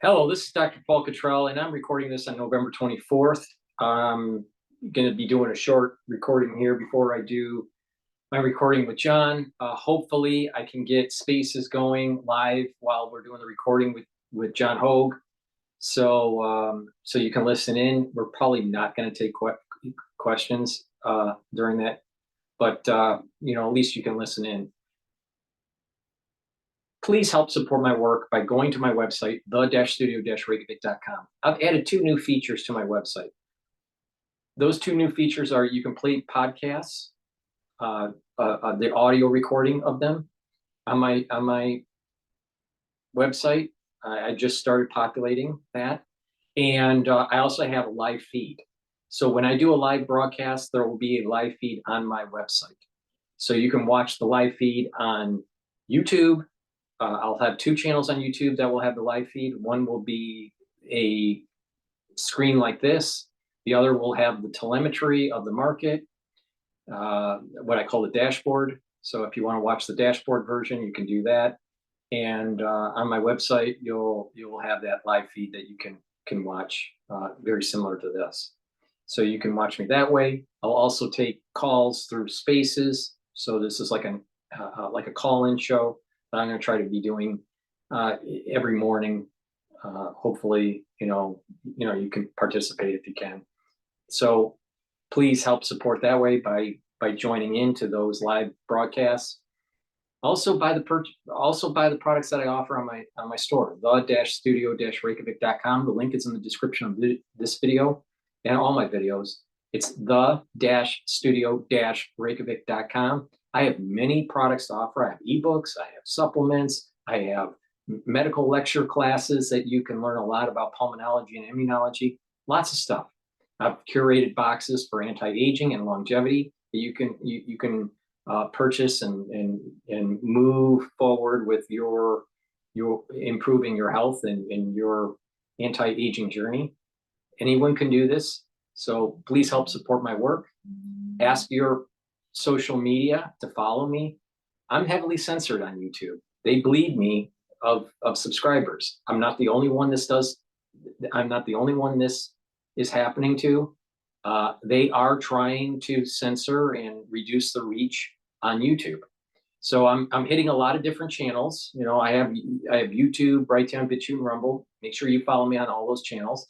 Hello, this is Dr. Paul Cottrell, and I'm recording this on November 24th. I'm going to be doing a short recording here before I do my recording with John. Hopefully, I can get spaces going live while we're doing the recording with John Hogue, so you can listen in. We're probably not going to take questions during that, but at least you can listen in. Please help support my work by going to my website, the-studio-reykjavik.com. I've added 2 new features to my website. Those 2 new features are you can play podcasts, the audio recording of them on my website. I just started populating that. And I also have a live feed. So when I do a live broadcast, there will be a live feed on my website. So you can watch the live feed on YouTube. I'll have 2 channels on YouTube that will have the live feed. One will be a screen like this. The other will have the telemetry of the market, what I call the dashboard. So if you want to watch the dashboard version, you can do that. And on my website, you'll have that live feed that you can watch, very similar to this. So you can watch me that way. I'll also take calls through Spaces. So this is like a call-in show that I'm going to try to be doing every morning. Hopefully, you can participate if you can. So please help support that way by joining into those live broadcasts. Also buy the products that I offer on my store, the-studio-reykjavik.com. The link is in the description of this video and all my videos. It's the-studio-reykjavik.com. I have many products to offer. I have ebooks, I have supplements, I have medical lecture classes that you can learn a lot about pulmonology and immunology, lots of stuff. I've curated boxes for anti-aging and longevity that you can purchase and move forward with your improving your health and your anti-aging journey. Anyone can do this. So please help support my work. Ask your social media to follow me. I'm heavily censored on YouTube. They bleed me of subscribers. I'm not the only one this is happening to. They are trying to censor and reduce the reach on YouTube. So I'm hitting a lot of different channels. I have YouTube, Brighteon, Bitchute, and Rumble. Make sure you follow me on all those channels.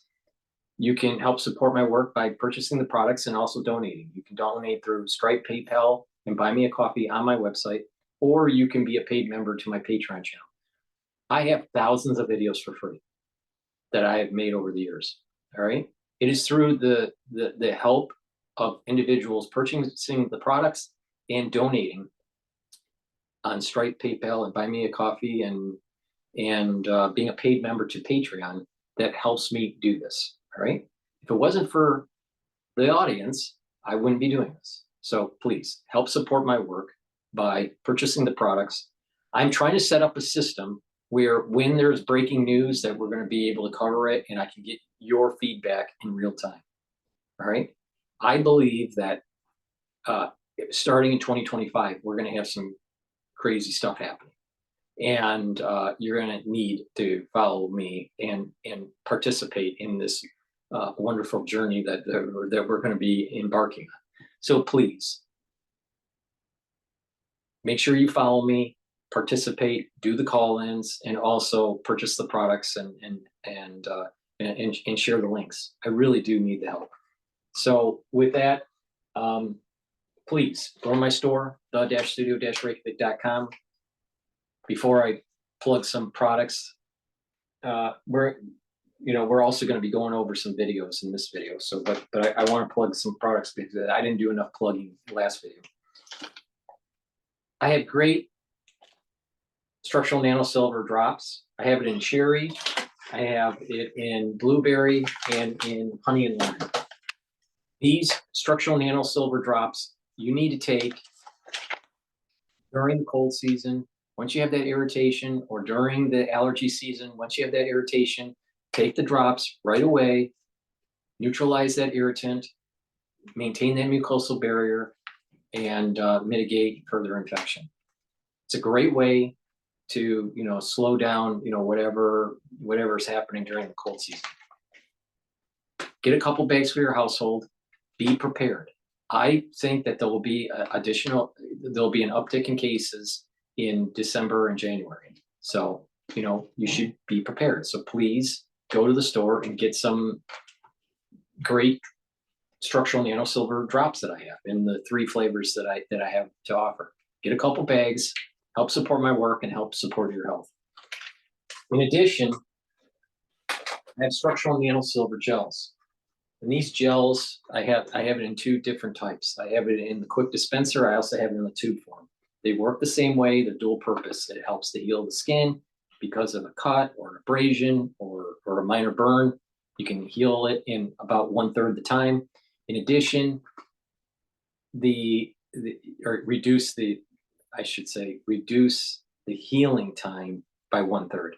You can help support my work by purchasing the products and also donating. You can donate through Stripe, PayPal, and buy me a coffee on my website, or you can be a paid member to my Patreon channel. I have thousands of videos for free that I have made over the years. All right. It is through the help of individuals purchasing the products and donating on Stripe, PayPal, and buy me a coffee and being a paid member to Patreon that helps me do this. All right. If it wasn't for the audience, I wouldn't be doing this. So please help support my work by purchasing the products. I'm trying to set up a system where when there's breaking news that we're going to be able to cover it and I can get your feedback in real time. All right. I believe that starting in 2025, we're going to have some crazy stuff happening. And you're going to need to follow me and participate in this wonderful journey that we're going to be embarking on. So please make sure you follow me, participate, do the call-ins, and also purchase the products and share the links. I really do need the help. So with that, please go to my store, the-studio-reykjavik.com. Before I plug some products, we're also going to be going over some videos in this video. So, but I want to plug some products because I didn't do enough plugging last video. I have great structural nanosilver drops. I have it in cherry. I have it in blueberry and in honey and lime. These structural nanosilver drops you need to take during the cold season. Once you have that irritation, or during the allergy season, once you have that irritation, take the drops right away, neutralize that irritant, maintain that mucosal barrier, and mitigate further infection. It's a great way to, you know, slow down, you know, whatever's happening during the cold season. Get a couple bags for your household. Be prepared. I think that there will be there'll be an uptick in cases in December and January. So, you know, you should be prepared. So please go to the store and get some great structural nano silver drops that I have in the 3 flavors that I have to offer. Get a couple bags, help support my work and help support your health. In addition, I have structural nano silver gels. And these gels, I have it in 2 different types. I have it in the quick dispenser. I also have it in the tube form. They work the same way. They're dual purpose. It helps to heal the skin because of a cut or an abrasion or a minor burn. You can heal it in about 1/3 the time. In addition, reduce the healing time by 1/3.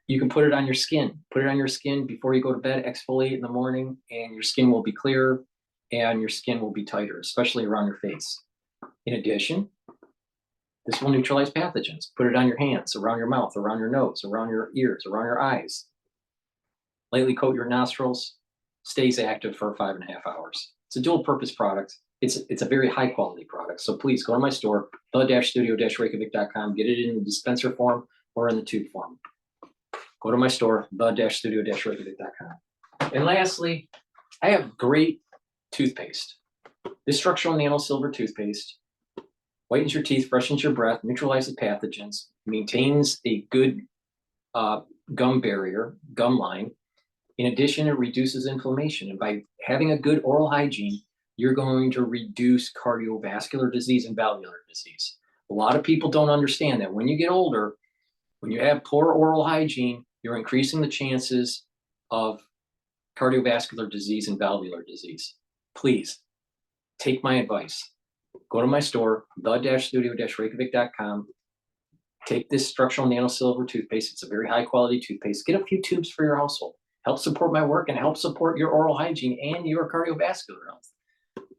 You can put it on your skin. Put it on your skin before you go to bed, exfoliate in the morning, and your skin will be clearer and your skin will be tighter, especially around your face. In addition, this will neutralize pathogens. Put it on your hands, around your mouth, around your nose, around your ears, around your eyes. Lightly coat your nostrils, stays active for 5.5 hours. It's a dual purpose product. It's a very high quality product. So please go to my store, the-studio-reykjavik.com, get it in the dispenser form or in the tube form. Go to my store, the-studio-reykjavik.com. And lastly, I have great toothpaste. This structural nano silver toothpaste whitens your teeth, freshens your breath, neutralizes pathogens, maintains a good gum barrier, gum line. In addition, it reduces inflammation. And by having a good oral hygiene, you're going to reduce cardiovascular disease and valvular disease. A lot of people don't understand that when you get older, when you have poor oral hygiene, you're increasing the chances of cardiovascular disease and valvular disease. Please take my advice. Go to my store, the-studio-reykjavik.com. Take this structural nano silver toothpaste. It's a very high quality toothpaste. Get a few tubes for your household. Help support my work and help support your oral hygiene and your cardiovascular health.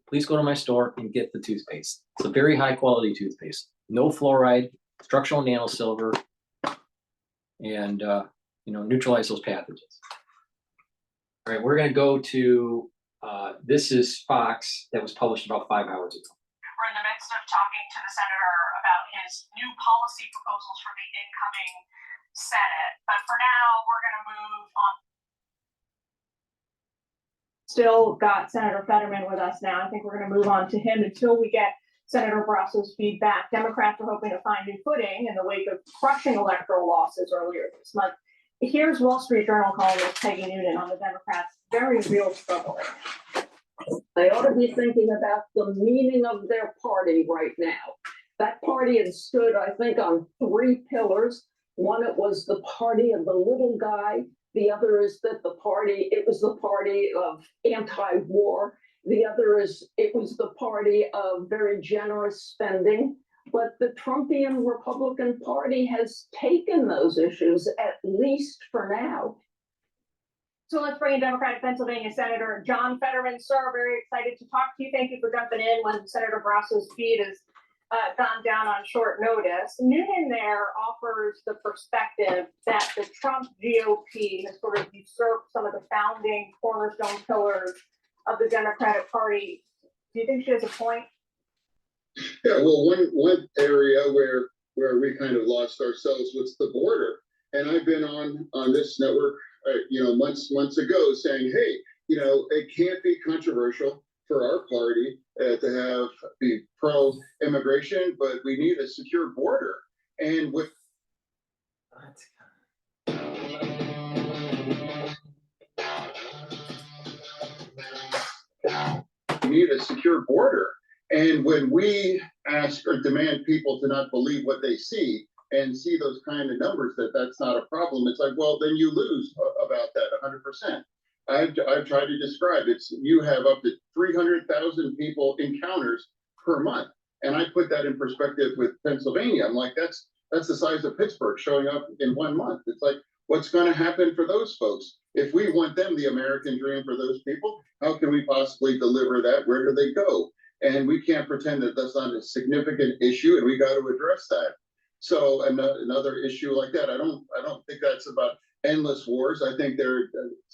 Please go to my store and get the toothpaste. It's a very high quality toothpaste. No fluoride, structural nano silver, and neutralize those pathogens. All right, we're going to go to this is Fox that was published about 5 hours ago. We're in the midst of talking to the senator about his new policy proposals for the incoming Senate. But for now, we're going to move on. Still got Senator Fetterman with us now. I think we're going to move on to him until we get Senator Brasso's feedback. Democrats are hoping to find new footing in the wake of crushing electoral losses earlier this month. Here's Wall Street Journal columnist Peggy Noonan on the Democrats' very real struggle right now. They ought to be thinking about the meaning of their party right now. That party had stood, I think, on 3 pillars. One, it was the party of the little guy. The other is that it was the party of anti-war. The other is it was the party of very generous spending. But the Trumpian Republican Party has taken those issues, at least for now. So let's bring in Democratic Pennsylvania Senator John Fetterman. Sir, very excited to talk to you. Thank you for jumping in when Senator Brasso's feed has gone down on short notice. Noonan there offers the perspective that the Trump GOP has sort of usurped some of the founding cornerstone pillars of the Democratic Party. Do you think she has a point? Yeah, well, one area where we kind of lost ourselves was the border. And I've been on this network, months ago saying, hey, it can't be controversial for our party to be pro-immigration, but we need a secure border. And with we need a secure border. And when we ask or demand people to not believe what they see and see those kind of numbers, that's not a problem, it's like, well, then you lose about that 100%. I've tried to describe you have up to 300,000 people encounters per month. And I put that in perspective with Pennsylvania. I'm like, that's the size of Pittsburgh showing up in 1 month. It's like, what's going to happen for those folks? If we want them, the American dream for those people, how can we possibly deliver that? Where do they go? And we can't pretend that that's not a significant issue, and we got to address that. So another issue like that, I don't think that's about endless wars. I think they're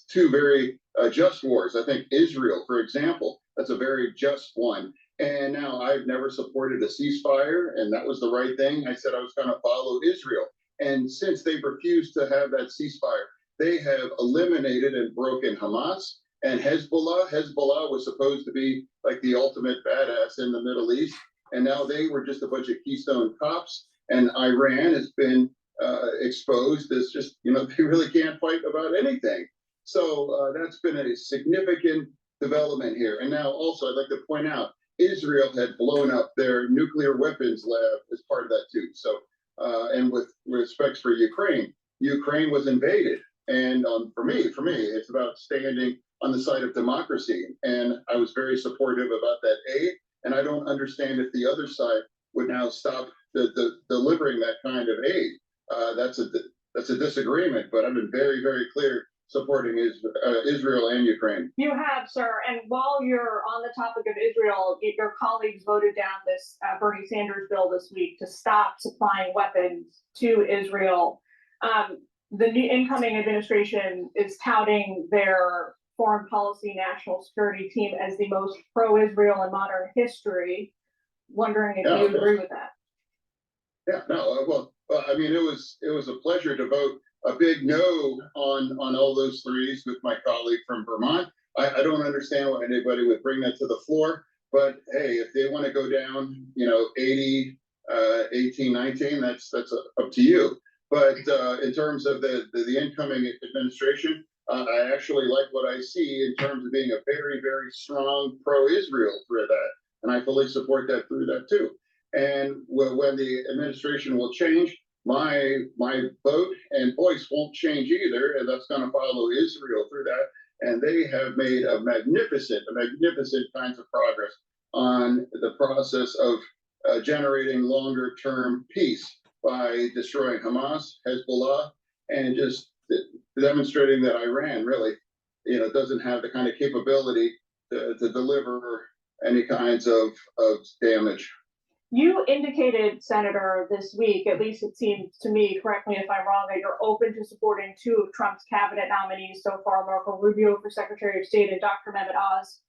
two very just wars. I think Israel, for example, that's a very just one. And now I've never supported a ceasefire, and that was the right thing. I said I was going to follow Israel. And since they've refused to have that ceasefire, they have eliminated and broken Hamas and Hezbollah. Hezbollah was supposed to be like the ultimate badass in the Middle East. And now they were just a bunch of Keystone cops. And Iran has been exposed as just, they really can't fight about anything. So that's been a significant development here. And now also I'd like to point out, Israel had blown up their nuclear weapons lab as part of that too. So, and with respects for Ukraine, Ukraine was invaded. And for me, it's about standing on the side of democracy. And I was very supportive about that aid. And I don't understand if the other side would now stop the delivering that kind of aid. That's a disagreement, but I've been very, very clear supporting Israel and Ukraine. You have, sir. And while you're on the topic of Israel, your colleagues voted down this Bernie Sanders bill this week to stop supplying weapons to Israel. The new incoming administration is touting their foreign policy national security team as the most pro-Israel in modern history. Wondering if you agree with that. Yeah, no, well, I mean, it was a pleasure to vote a big no on all those threes with my colleague from Vermont. I don't understand why anybody would bring that to the floor, but hey, if they want to go down, 80, 18, 19, that's up to you. But in terms of the incoming administration, I actually like what I see in terms of being a very, very strong pro-Israel for that. And I fully support that through that too. And when the administration will change, my vote and voice won't change either, and that's going to follow Israel through that. And they have made a magnificent kinds of progress on the process of generating longer-term peace by destroying Hamas, Hezbollah, and just demonstrating that Iran really, doesn't have the kind of capability to deliver any kinds of damage. You indicated, Senator, this week, at least it seems to me, correct me if I'm wrong, that you're open to supporting two of Trump's cabinet nominees so far, Marco Rubio for Secretary of State and Dr. Mehmet Oz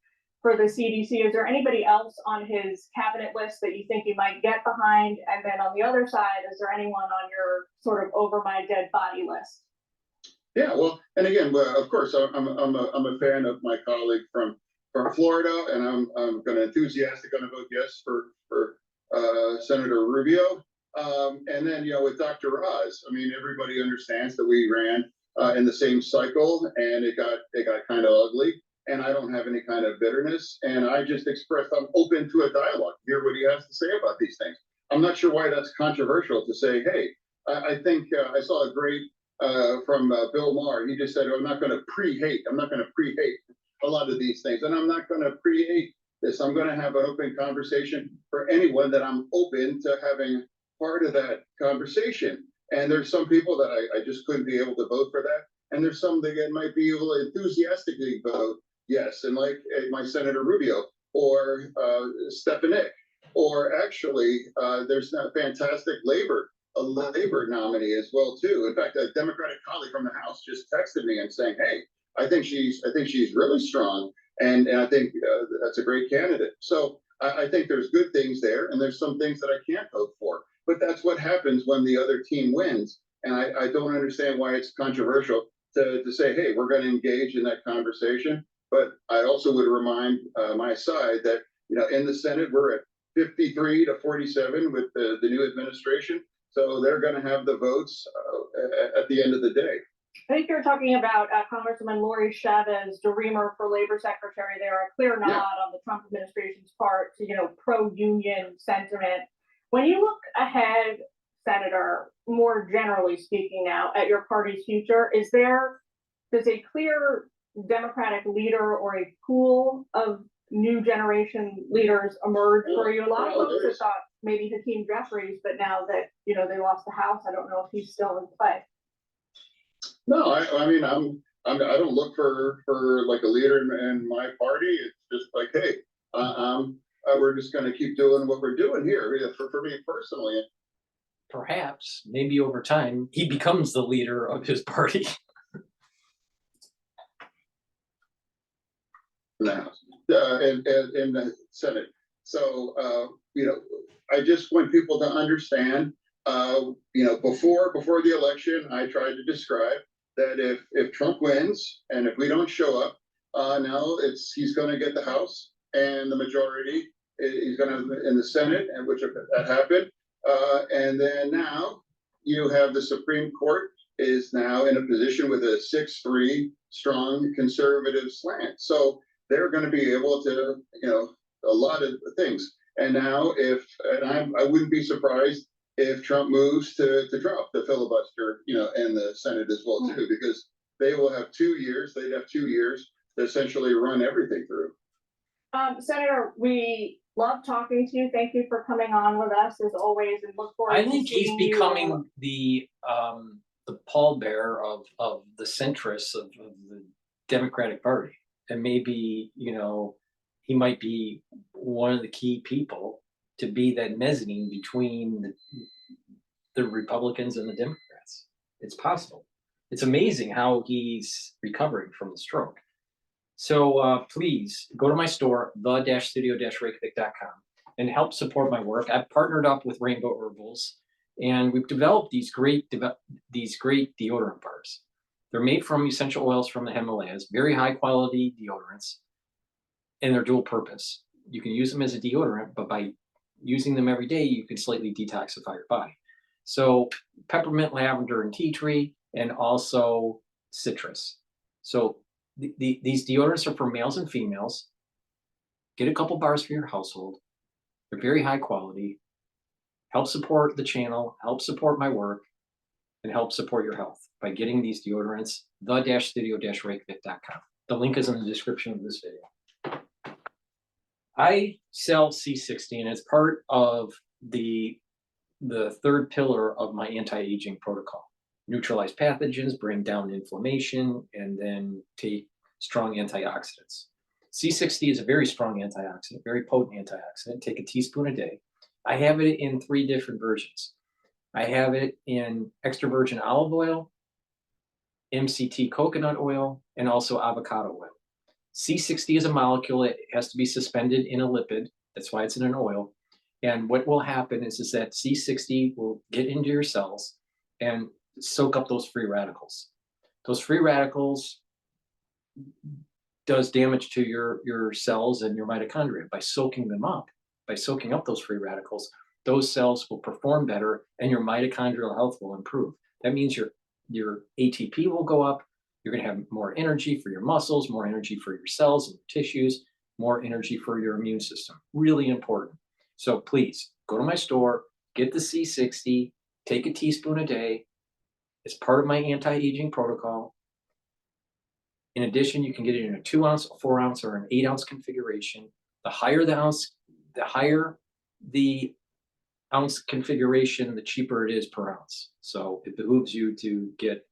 for the CDC. Is there anybody else on his cabinet list that you think you might get behind? And then on the other side, is there anyone on your sort of over my dead body list? Yeah, well, and again, of course, I'm a fan of my colleague from Florida, and I'm going to enthusiastically going to vote yes for Senator Rubio. And then, with Dr. Oz, I mean, everybody understands that we ran in the same cycle, and it got kind of ugly. And I don't have any kind of bitterness. And I just expressed I'm open to a dialogue, hear what he has to say about these things. I'm not sure why that's controversial to say, hey, I think I saw a great from Bill Maher. He just said, I'm not going to pre-hate. I'm not going to pre-hate a lot of these things. And I'm not going to pre-hate this. I'm going to have an open conversation for anyone that I'm open to having part of that conversation. And there's some people that I just couldn't be able to vote for that. And there's some that might be able to enthusiastically vote yes. And like my Senator Rubio or Stefanik, or actually there's a fantastic labor nominee as well too. In fact, a Democratic colleague from the House just texted me and saying, hey, I think she's really strong. And I think that's a great candidate. So I think there's good things there, and there's some things that I can't vote for. But that's what happens when the other team wins. And I don't understand why it's controversial to say, hey, we're going to engage in that conversation. But I also would remind my side that, in the Senate, we're at 53 to 47 with the new administration. So they're going to have the votes at the end of the day. I think you're talking about Congresswoman Lori Chavez DeRemer for Labor Secretary. There, a clear nod on the Trump administration's part to, pro-union sentiment. When you look ahead, Senator, more generally speaking now, at your party's future, does a clear Democratic leader or a pool of new generation leaders emerge for you? A lot of folks have thought maybe Hakeem Jeffries, but now that, they lost the House, I don't know if he's still in play. No, I mean, I don't look for like a leader in my party. It's just like, hey, we're just going to keep doing what we're doing here. For me personally, perhaps, maybe over time, he becomes the leader of his party. In the House, in the Senate. So, I just want people to understand, before the election, I tried to describe that if Trump wins and if we don't show up, now he's going to get the House and the majority. He's going to in the Senate, and which if that happened, and then now you have the Supreme Court is now in a position with a 6-3 strong conservative slant. So they're going to be able to, a lot of things. And now I wouldn't be surprised if Trump moves to drop the filibuster, and the Senate as well too, because they will have 2 years, they'd have 2 years to essentially run everything through. Senator, we love talking to you. Thank you for coming on with us as always, and look forward I to think he's seeing you. becoming the pallbearer of the centrists of the Democratic Party. And maybe, he might be one of the key people to be that mezzanine between the Republicans and the Democrats. It's possible. It's amazing how he's recovering from the stroke. So please go to my store, the-studio-reykjavik.com, and help support my work. I've partnered up with Rainbow Herbals, and we've developed these great deodorant bars. They're made from essential oils from the Himalayas, very high quality deodorants, and they're dual purpose. You can use them as a deodorant, but by using them every day, you can slightly detoxify your body. So peppermint, lavender, and tea tree, and also citrus. So these deodorants are for males and females. Get a couple bars for your household. They're very high quality. Help support the channel, help support my work, and help support your health by getting these deodorants, the-studio-reykjavik.com. The link is in the description of this video. I sell C60, and it's part of the third pillar of my anti-aging protocol. Neutralize pathogens, bring down inflammation, and then take strong antioxidants. C60 is a very strong antioxidant, very potent antioxidant. Take a teaspoon a day. I have it in 3 different versions. I have it in extra virgin olive oil, MCT coconut oil, and also avocado oil. C60 is a molecule. It has to be suspended in a lipid. That's why it's in an oil. And what will happen is that C60 will get into your cells and soak up those free radicals. Those free radicals does damage to your cells and your mitochondria by soaking them up. By soaking up those free radicals, those cells will perform better and your mitochondrial health will improve. That means your ATP will go up. You're going to have more energy for your muscles, more energy for your cells and your tissues, more energy for your immune system. Really important. So please go to my store, get the C60, take a teaspoon a day. It's part of my anti-aging protocol. In addition, you can get it in a 2-ounce, a 4-ounce, or an 8-ounce configuration. The higher the ounce configuration, the cheaper it is per ounce. So it behooves you to get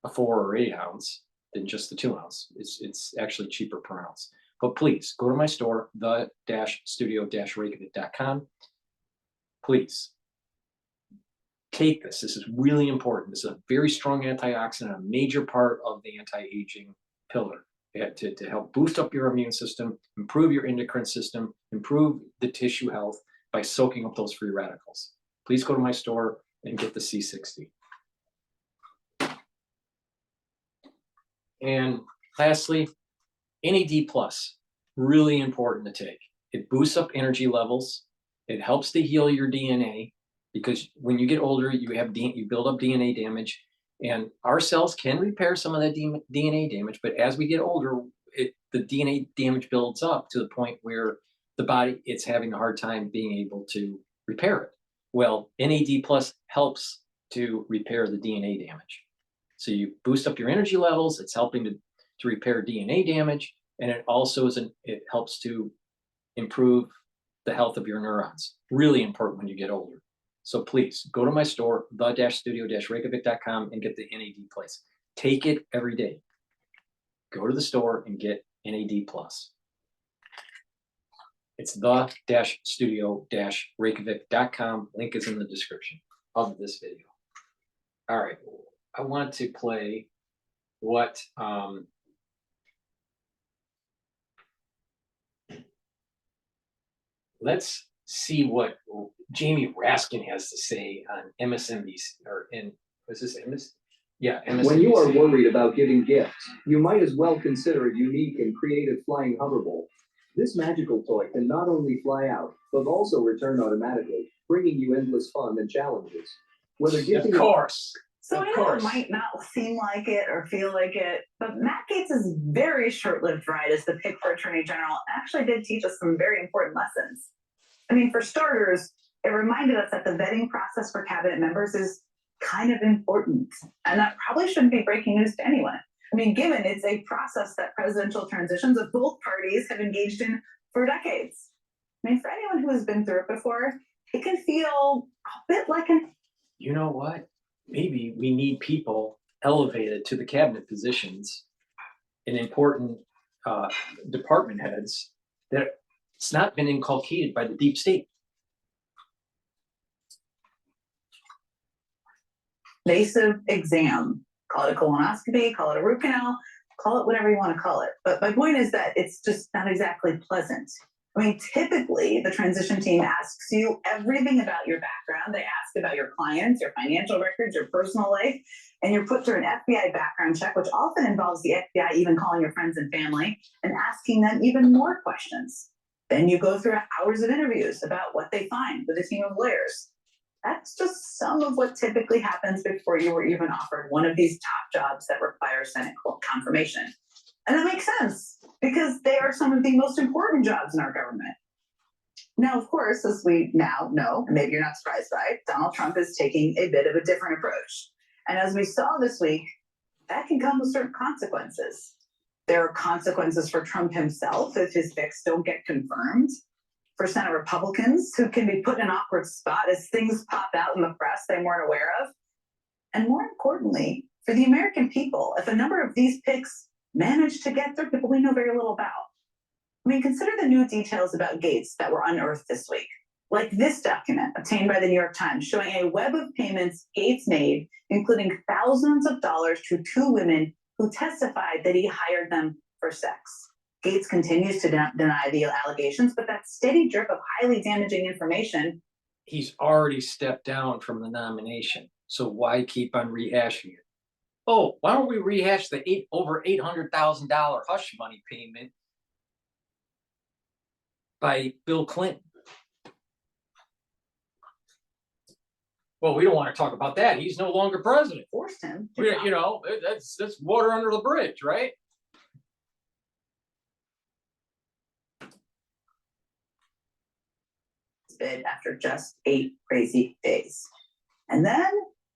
a 4 or 8 ounce than just the 2 ounce. It's actually cheaper per ounce. But please go to my store, the-studio-reykjavik.com. Please take this. This is really important. This is a very strong antioxidant, a major part of the anti-aging pillar to help boost up your immune system, improve your endocrine system, improve the tissue health by soaking up those free radicals. Please go to my store and get the C60. And lastly, NAD+, really important to take. It boosts up energy levels. It helps to heal your DNA because when you get older, you build up DNA damage, and our cells can repair some of that DNA damage. But as we get older, the DNA damage builds up to the point where the body it's having a hard time being able to repair it. Well, NAD+ helps to repair the DNA damage. So you boost up your energy levels. It's helping to repair DNA damage, and it also it helps to improve the health of your neurons. Really important when you get older. So please go to my store, the-studio-reykjavik.com, and get the NAD+. Take it every day. Go to the store and get NAD+. It's the-studio-reykjavik.com. Link is in the description. of this video. All right, I want to play what let's see what Jamie Raskin has to say on MSNBC or in was this MS? Yeah, MSNBC. When you are worried about giving gifts, you might as well consider a unique and creative flying hoverbolt. This magical toy can not only fly out, but also return automatically, bringing you endless fun and challenges. Whether gifting, of course. So Of I know course. it might not seem like it or feel like it, but Matt Gaetz' very short-lived ride as the pick for Attorney General actually did teach us some very important lessons. I mean, for starters, it reminded us that the vetting process for cabinet members is kind of important, and that probably shouldn't be breaking news to anyone. I mean, given it's a process that presidential transitions of both parties have engaged in for decades. I mean, for anyone who has been through it before, it can feel a bit like an... You know what? Maybe we need people elevated to the cabinet positions in important department heads that it's not been inculcated by the deep state. Invasive exam. Call it a colonoscopy, call it a root canal, call it whatever you want to call it. But my point is that it's just not exactly pleasant. I mean, typically the transition team asks you everything about your background. They ask about your clients, your financial records, your personal life, and you're put through an FBI background check, which often involves the FBI even calling your friends and family and asking them even more questions. Then you go through hours of interviews about what they find with a team of lawyers. That's just some of what typically happens before you were even offered one of these top jobs that require Senate confirmation. And that makes sense because they are some of the most important jobs in our government. Now, of course, as we now know, and maybe you're not surprised by it, Donald Trump is taking a bit of a different approach. And as we saw this week, that can come with certain consequences. There are consequences for Trump himself if his picks don't get confirmed. For Senate Republicans who can be put in an awkward spot as things pop out in the press they weren't aware of. And more importantly, for the American people, if a number of these picks manage to get through people we know very little about. I mean, consider the new details about Gaetz that were unearthed this week. Like this document obtained by the New York Times showing a web of payments Gaetz made, including thousands of dollars to two women who testified that he hired them for sex. Gaetz continues to deny the allegations, but that steady drip of highly damaging information. He's already stepped down from the nomination, so why keep on rehashing it? Oh, why don't we rehash the over $800,000 hush money payment by Bill Clinton? Well, we don't want to talk about that. He's no longer president. Forced him. You know, that's water under the bridge, right? Bid after just 8 crazy days. And then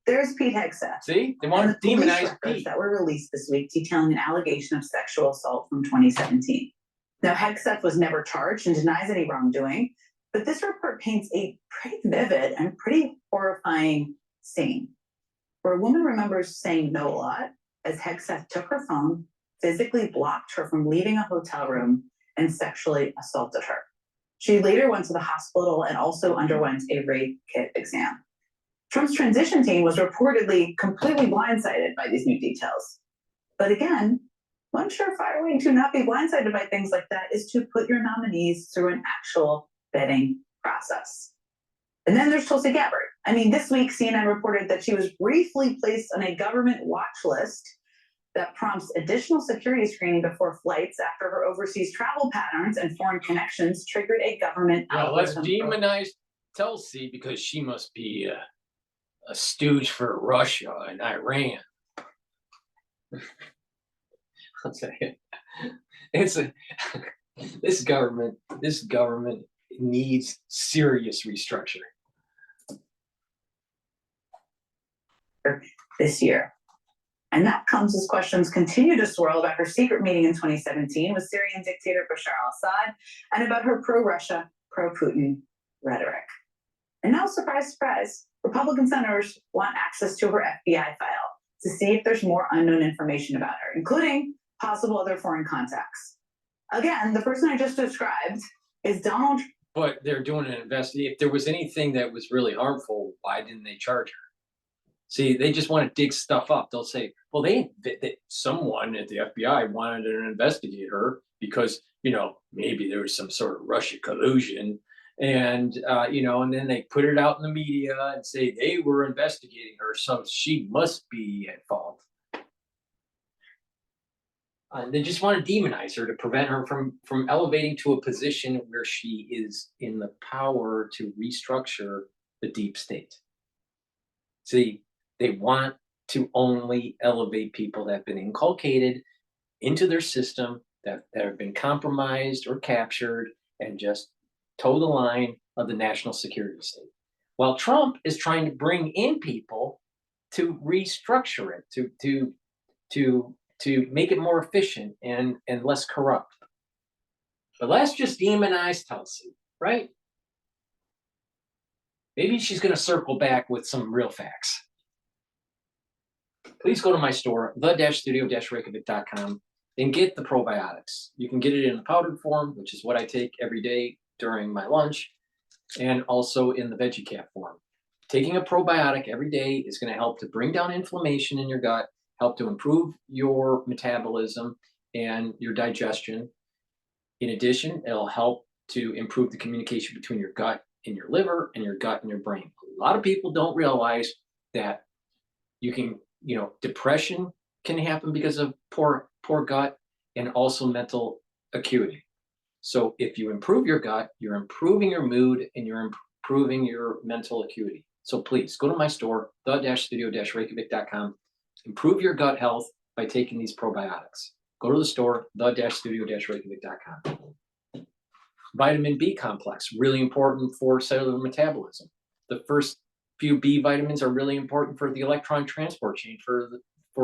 there's Pete Hegseth. See, they want to demonize Pete. That were released this week detailing an allegation of sexual assault from 2017. Now, Hegseth was never charged and denies any wrongdoing, but this report paints a pretty vivid and pretty horrifying scene where a woman remembers saying no a lot as Hegseth took her phone, physically blocked her from leaving a hotel room, and sexually assaulted her. She later went to the hospital and also underwent a rape kit exam. Trump's transition team was reportedly completely blindsided by these new details. But again, one surefire way to not be blindsided by things like that is to put your nominees through an actual vetting process. And then there's Tulsi Gabbard. I mean, this week CNN reported that she was briefly placed on a government watch list that prompts additional security screening before flights after her overseas travel patterns and foreign connections triggered a government Well, let's algorithm. demonize Tulsi because she must be a stooge for Russia and Iran. I'll tell you, this government needs serious restructuring This year. And that comes as questions continue to swirl about her secret meeting in 2017 with Syrian dictator Bashar al-Assad and about her pro-Russia, pro-Putin rhetoric. And now, surprise, surprise, Republican senators want access to her FBI file to see if there's more unknown information about her, including possible other foreign contacts. Again, the person I just described is Donald but they're doing an investigation. If there was anything that was really harmful, why didn't they charge her? See, they just want to dig stuff up. They'll say, well, someone at the FBI wanted to investigate her because, maybe there was some sort of Russia collusion. And, and then they put it out in the media and say they were investigating her, so she must be at fault. They just want to demonize her to prevent her from elevating to a position where she is in the power to restructure the deep state. See, they want to only elevate people that have been inculcated into their system, that have been compromised or captured, and just toe the line of the national security state. While Trump is trying to bring in people to restructure it, to make it more efficient and less corrupt. But let's just demonize Tulsi, right? Maybe she's going to circle back with some real facts. Please go to my store, the-studio-reykjavik.com, and get the probiotics. You can get it in the powdered form, which is what I take every day during my lunch, and also in the veggie cap form. Taking a probiotic every day is going to help to bring down inflammation in your gut, help to improve your metabolism and your digestion. In addition, it'll help to improve the communication between your gut and your liver and your gut and your brain. A lot of people don't realize that you can, depression can happen because of poor gut and also mental acuity. So if you improve your gut, you're improving your mood and you're improving your mental acuity. So please go to my store, the-studio-reykjavik.com. Improve your gut health by taking these probiotics. Go to the store, the-studio-reykjavik.com. Vitamin B complex, really important for cellular metabolism. The first few B vitamins are really important for the electron transport chain for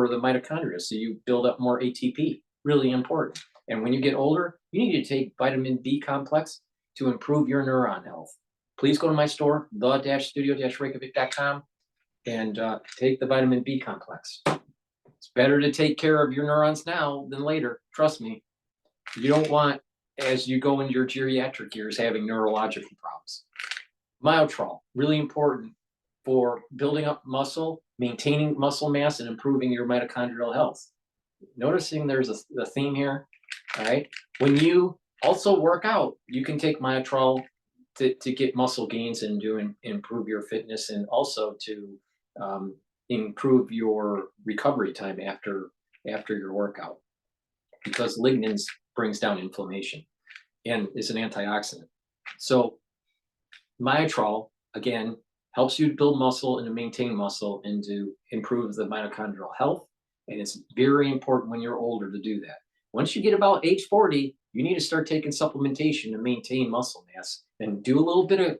the mitochondria. So you build up more ATP, really important. And when you get older, you need to take vitamin B complex to improve your neuron health. Please go to my store, the-studio-reykjavik.com, and take the vitamin B complex. It's better to take care of your neurons now than later. Trust me. You don't want, as you go into your geriatric years, having neurological problems. Myotrol, really important for building up muscle, maintaining muscle mass, and improving your mitochondrial health. Noticing there's a theme here, all right? When you also work out, you can take Myotrol to get muscle gains and improve your fitness, and also to improve your recovery time after your workout, because lignans brings down inflammation and is an antioxidant. So Myotrol, again, helps you to build muscle and to maintain muscle and to improve the mitochondrial health. And it's very important when you're older to do that. Once you get about age 40, you need to start taking supplementation to maintain muscle mass and do a little bit of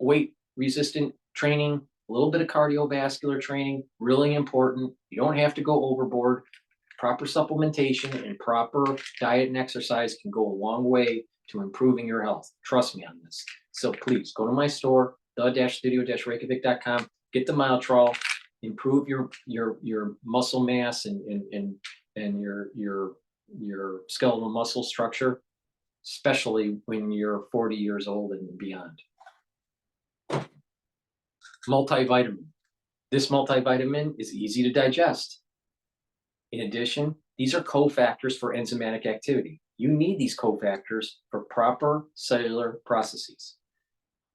weight resistant training, a little bit of cardiovascular training, really important. You don't have to go overboard. Proper supplementation and proper diet and exercise can go a long way to improving your health. Trust me on this. So please go to my store, the-studio-reykjavik.com, get the Myotrol, improve your muscle mass and your skeletal muscle structure, especially when you're 40 years old and beyond. Multivitamin. This multivitamin is easy to digest. In addition, these are cofactors for enzymatic activity. You need these cofactors for proper cellular processes.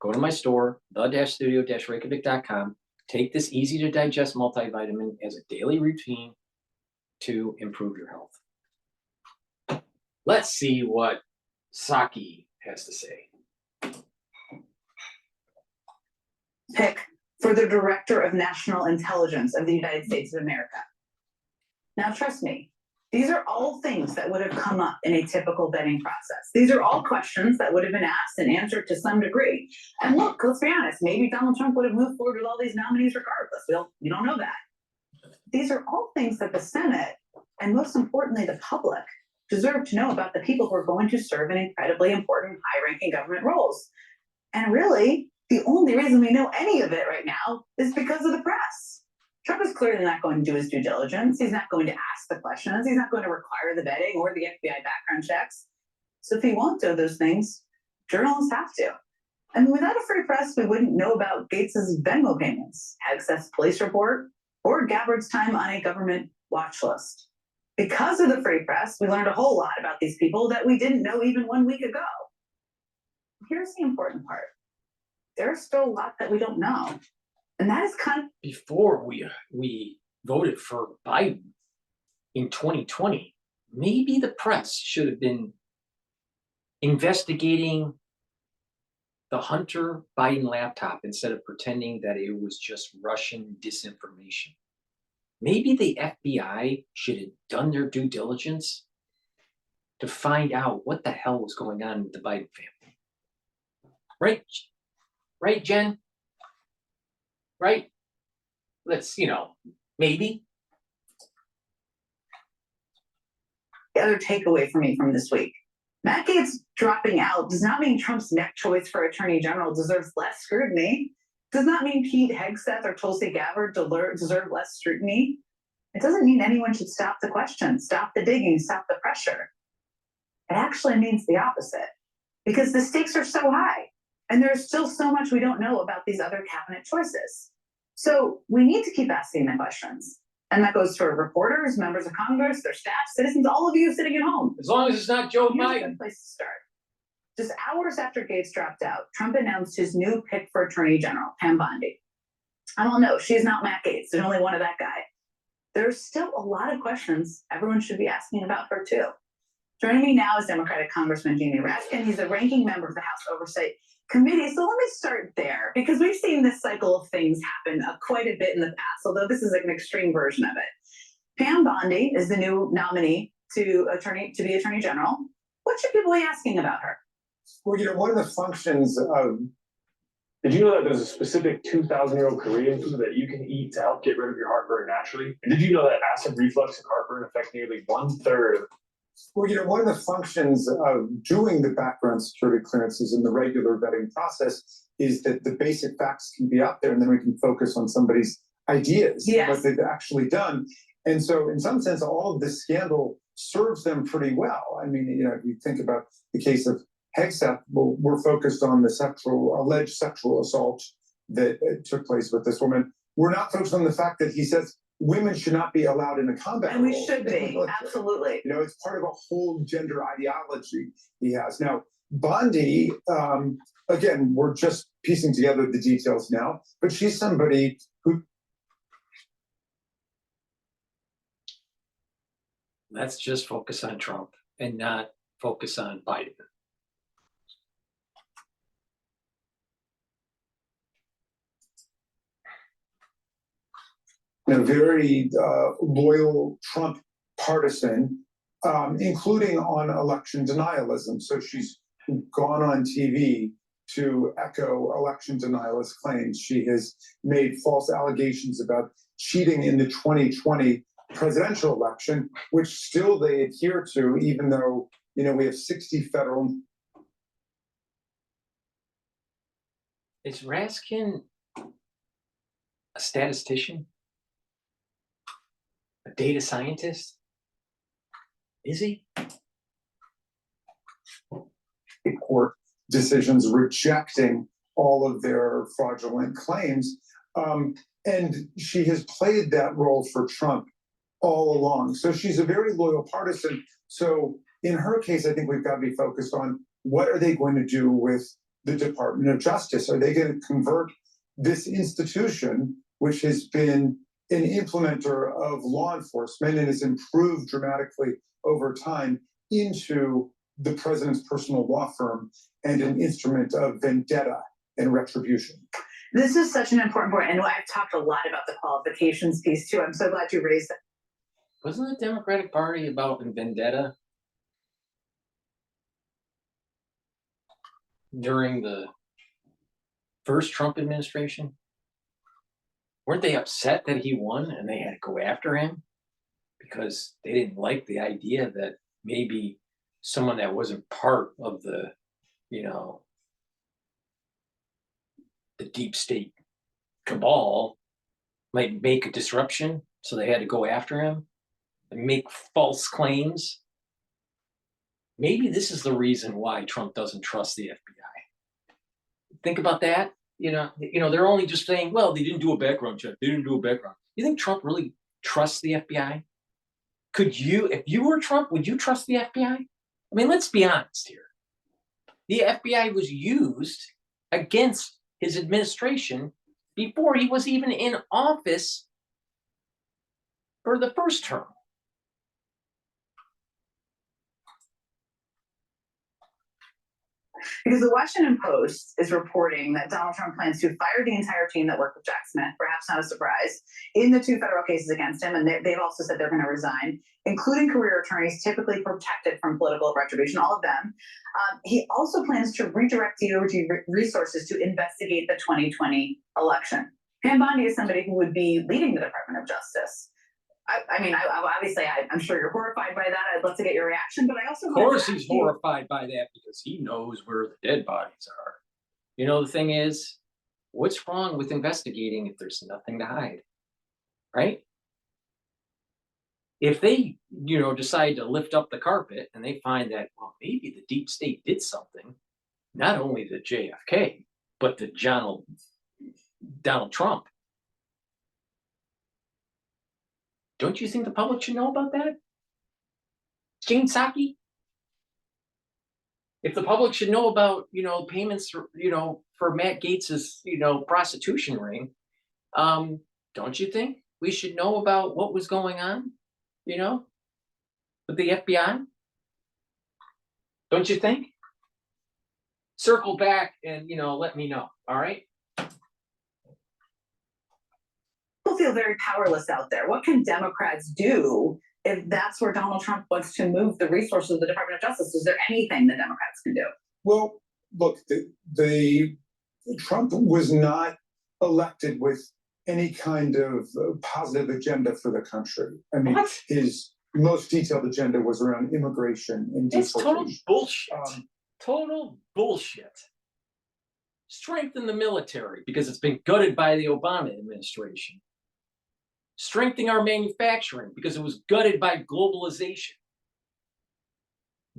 Go to my store, the-studio-reykjavik.com. Take this easy to digest multivitamin as a daily routine to improve your health. Let's see what Psaki has to say. Pick for the Director of National Intelligence of the United States of America. Now, trust me, these are all things that would have come up in a typical vetting process. These are all questions that would have been asked and answered to some degree. And look, let's be honest, maybe Donald Trump would have moved forward with all these nominees regardless. We don't know that. These are all things that the Senate, and most importantly, the public, deserve to know about the people who are going to serve in incredibly important, high-ranking government roles. And really, the only reason we know any of it right now is because of the press. Trump is clearly not going to do his due diligence. He's not going to ask the questions. He's not going to require the vetting or the FBI background checks. So if he won't do those things, journalists have to. I mean, without a free press, we wouldn't know about Gates's Venmo payments, Hegseth's police report, or Gabbard's time on a government watch list. Because of the free press, we learned a whole lot about these people that we didn't know even 1 week ago. Here's the important part. There's still a lot that we don't know. And that is kind of Before we voted for Biden in 2020, maybe the press should have been investigating the Hunter Biden laptop instead of pretending that it was just Russian disinformation. Maybe the FBI should have done their due diligence to find out what the hell was going on with the Biden family. Right? Right, Jen? Right? Let's, maybe. the other takeaway for me from this week. Matt Gaetz dropping out does not mean Trump's next choice for Attorney General deserves less scrutiny. Does not mean Pete Hegseth or Tulsi Gabbard deserve less scrutiny. It doesn't mean anyone should stop the questions, stop the digging, stop the pressure. It actually means the opposite, because the stakes are so high and there's still so much we don't know about these other cabinet choices. So we need to keep asking the questions. And that goes for reporters, members of Congress, their staff, citizens, all of you sitting at home. As long as it's not Joe Here's a Biden. good place to start. Just hours after Gaetz dropped out, Trump announced his new pick for Attorney General, Pam Bondi. I don't know, she's not Matt Gaetz. There's only one of that guy. There's still a lot of questions everyone should be asking about her too. Joining me now is Democratic Congressman Jamie Raskin. He's a ranking member of the House Oversight Committee. So let me start there, because we've seen this cycle of things happen quite a bit in the past, although this is like an extreme version of it. Pam Bondi is the new nominee to be Attorney General. What should people be asking about her? Well, one of the functions of, did you know that there's a specific 2,000-year-old Korean food that you can eat to help get rid of your heartburn naturally? And did you know that acid reflux and heartburn affect nearly 1/3 of... Well, one of the functions of doing the background security clearances in the regular vetting process is that the basic facts can be out there, and then we can focus on somebody's ideas, Yes. what they've actually done. And so in some sense, all of this scandal serves them pretty well. I mean, if you think about the case of Hegseth, we're focused on the alleged sexual assault that took place with this woman. We're not focused on the fact that he says women should not be allowed in a combat And we role. should be, absolutely. It's part of a whole gender ideology he has. Now, Bondi, again, we're just piecing together the details now, but she's somebody who... Let's just focus on Trump and not focus on Biden. A very loyal Trump partisan, including on election denialism. So she's gone on TV to echo election denialist claims. She has made false allegations about cheating in the 2020 presidential election, which still they adhere to, even though, we have 60 federal. Is Raskin a statistician? A data scientist? Is he? Court decisions rejecting all of their fraudulent claims. And she has played that role for Trump all along. So she's a very loyal partisan. So in her case, I think we've got to be focused on what are they going to do with the Department of Justice? Are they going to convert this institution, which has been an implementer of law enforcement and has improved dramatically over time, into the president's personal law firm and an instrument of vendetta and retribution? This is such an important point, and I've talked a lot about the qualifications piece too. I'm so glad you raised that. Wasn't the Democratic Party about vendetta during the first Trump administration? Weren't they upset that he won and they had to go after him because they didn't like the idea that maybe someone that wasn't part of the, the deep state cabal might make a disruption, so they had to go after him and make false claims? Maybe this is the reason why Trump doesn't trust the FBI. Think about that. They're only just saying, well, they didn't do a background check. They didn't do a background. You think Trump really trusts the FBI? Could you, if you were Trump, would you trust the FBI? I mean, let's be honest here. The FBI was used against his administration before he was even in office for the first term. Because the Washington Post is reporting that Donald Trump plans to fire the entire team that worked with Jack Smith, perhaps not a surprise, in the 2 federal cases against him. And they've also said they're going to resign, including career attorneys typically protected from political retribution, all of them. He also plans to redirect DOJ resources to investigate the 2020 election. Pam Bondi is somebody who would be leading the Department of Justice. I'm sure you're horrified by that. I'd love to get your reaction, but I also— Of course he's horrified by that because he knows where the dead bodies are. The thing is, what's wrong with investigating if there's nothing to hide, right? If they, decide to lift up the carpet and they find that, well, maybe the deep state did something, not only to JFK, but to Donald Trump. Don't you think the public should know about that? Jane Psaki? If the public should know about, payments, for Matt Gates's, prostitution ring, don't you think we should know about what was going on, with the FBI? Don't you think? Circle back and, let me know, all right? People feel very powerless out there. What can Democrats do if that's where Donald Trump wants to move the resources of the Department of Justice? Is there anything that Democrats can do? Well, look, the Trump was not elected with any kind of positive agenda for the country. I mean, What? his most detailed agenda was around immigration and It's total deportation. bullshit. Total bullshit. Strengthen the military because it's been gutted by the Obama administration. Strengthening our manufacturing because it was gutted by globalization.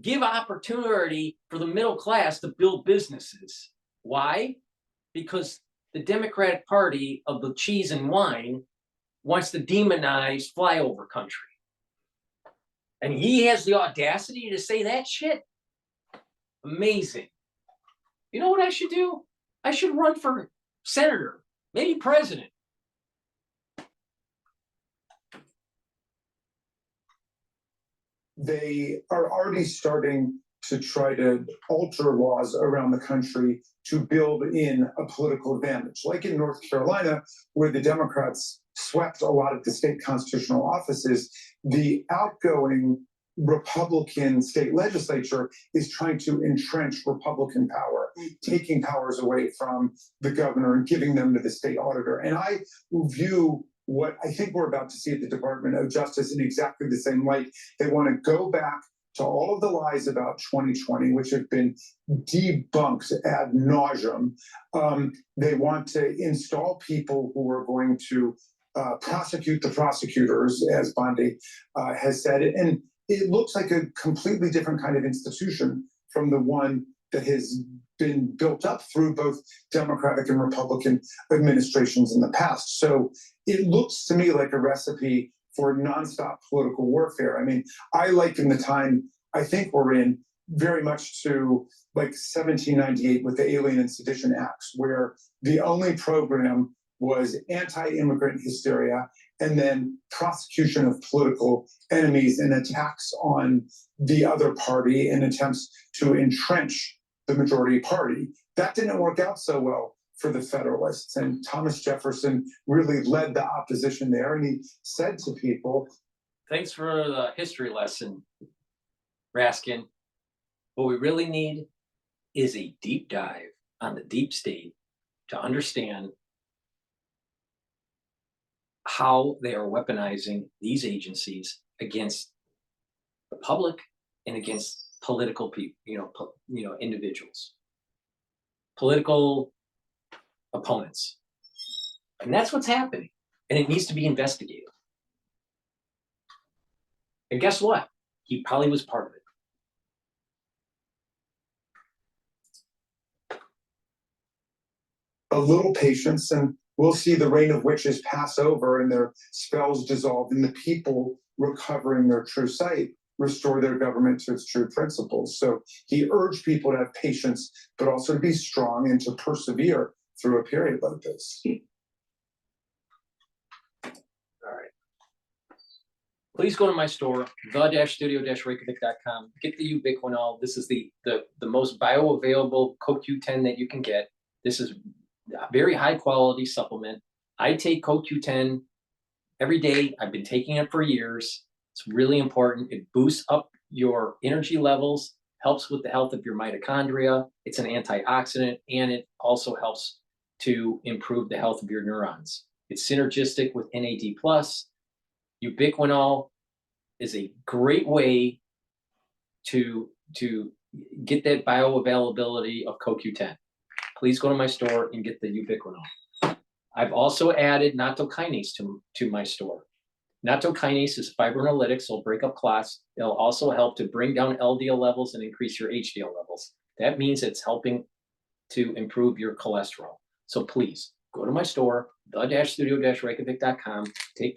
Give opportunity for the middle class to build businesses. Why? Because the Democratic Party of the cheese and wine wants to demonize flyover country. And he has the audacity to say that shit? Amazing. You know what I should do? I should run for senator, maybe president. They are already starting to try to alter laws around the country to build in a political advantage. Like in North Carolina, where the Democrats swept a lot of the state constitutional offices, the outgoing Republican state legislature is trying to entrench Republican power, taking powers away from the governor and giving them to the state auditor. And I view what I think we're about to see at the Department of Justice in exactly the same light. They want to go back to all of the lies about 2020, which have been debunked ad nauseum. They want to install people who are going to prosecute the prosecutors, as Bondi has said. And it looks like a completely different kind of institution from the one that has been built up through both Democratic and Republican administrations in the past. So it looks to me like a recipe for nonstop political warfare. I mean, I liken the time I think we're in very much to like 1798 with the Alien and Sedition Acts, where the only program was anti-immigrant hysteria and then prosecution of political enemies and attacks on the other party and attempts to entrench the majority party. That didn't work out so well for the Federalists. And Thomas Jefferson really led the opposition there. And he said to people, Thanks for the history lesson, Raskin. What we really need is a deep dive on the deep state to understand how they are weaponizing these agencies against the public and against political people, individuals, political opponents. And that's what's happening. And it needs to be investigated. And guess what? He probably was part of it. a little patience, and we'll see the reign of witches pass over and their spells dissolve, and the people recovering their true sight restore their government to its true principles. So he urged people to have patience, but also to be strong and to persevere through a period like this. All right. Please go to my store, the-studio-reykjavik.com. Get the ubiquinol. This is the most bioavailable CoQ10 that you can get. This is a very high quality supplement. I take CoQ10 every day. I've been taking it for years. It's really important. It boosts up your energy levels, helps with the health of your mitochondria. It's an antioxidant, and it also helps to improve the health of your neurons. It's synergistic with NAD+. Ubiquinol is a great way to get that bioavailability of CoQ10. Please go to my store and get the ubiquinol. I've also added nattokinase to my store. Nattokinase is fibrinolytic, so it'll break up clots. It'll also help to bring down LDL levels and increase your HDL levels. That means it's helping to improve your cholesterol. So please go to my store, the-studio-reykjavik.com. Take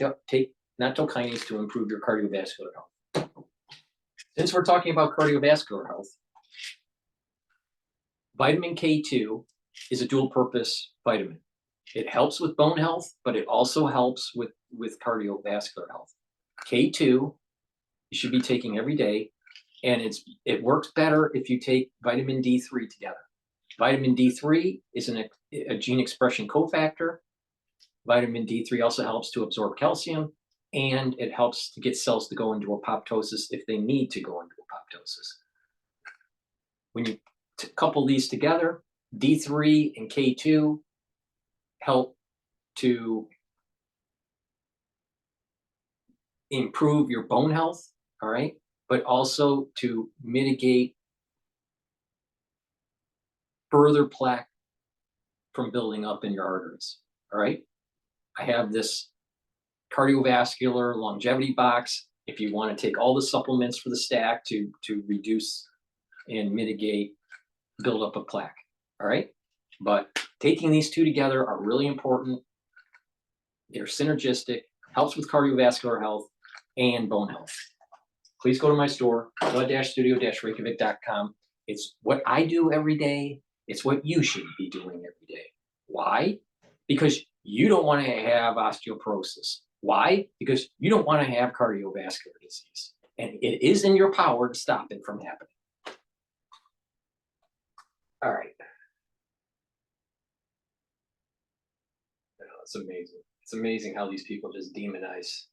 nattokinase to improve your cardiovascular health. Since we're talking about cardiovascular health, vitamin K2 is a dual purpose vitamin. It helps with bone health, but it also helps with cardiovascular health. K2 you should be taking every day, and it works better if you take vitamin D3 together. Vitamin D3 is a gene expression cofactor. Vitamin D3 also helps to absorb calcium, and it helps to get cells to go into apoptosis if they need to go into apoptosis. When you couple these together, D3 and K2 help to improve your bone health, all right, but also to mitigate further plaque from building up in your arteries, all right? I have this cardiovascular longevity box if you want to take all the supplements for the stack to reduce and mitigate buildup of plaque, all right? But taking these two together are really important. They're synergistic, helps with cardiovascular health and bone health. Please go to my store, the-studio-reykjavik.com. It's what I do every day. It's what you should be doing every day. Why? Because you don't want to have osteoporosis. Why? Because you don't want to have cardiovascular disease. And it is in your power to stop it from happening. All right. It's amazing. It's amazing how these people just demonize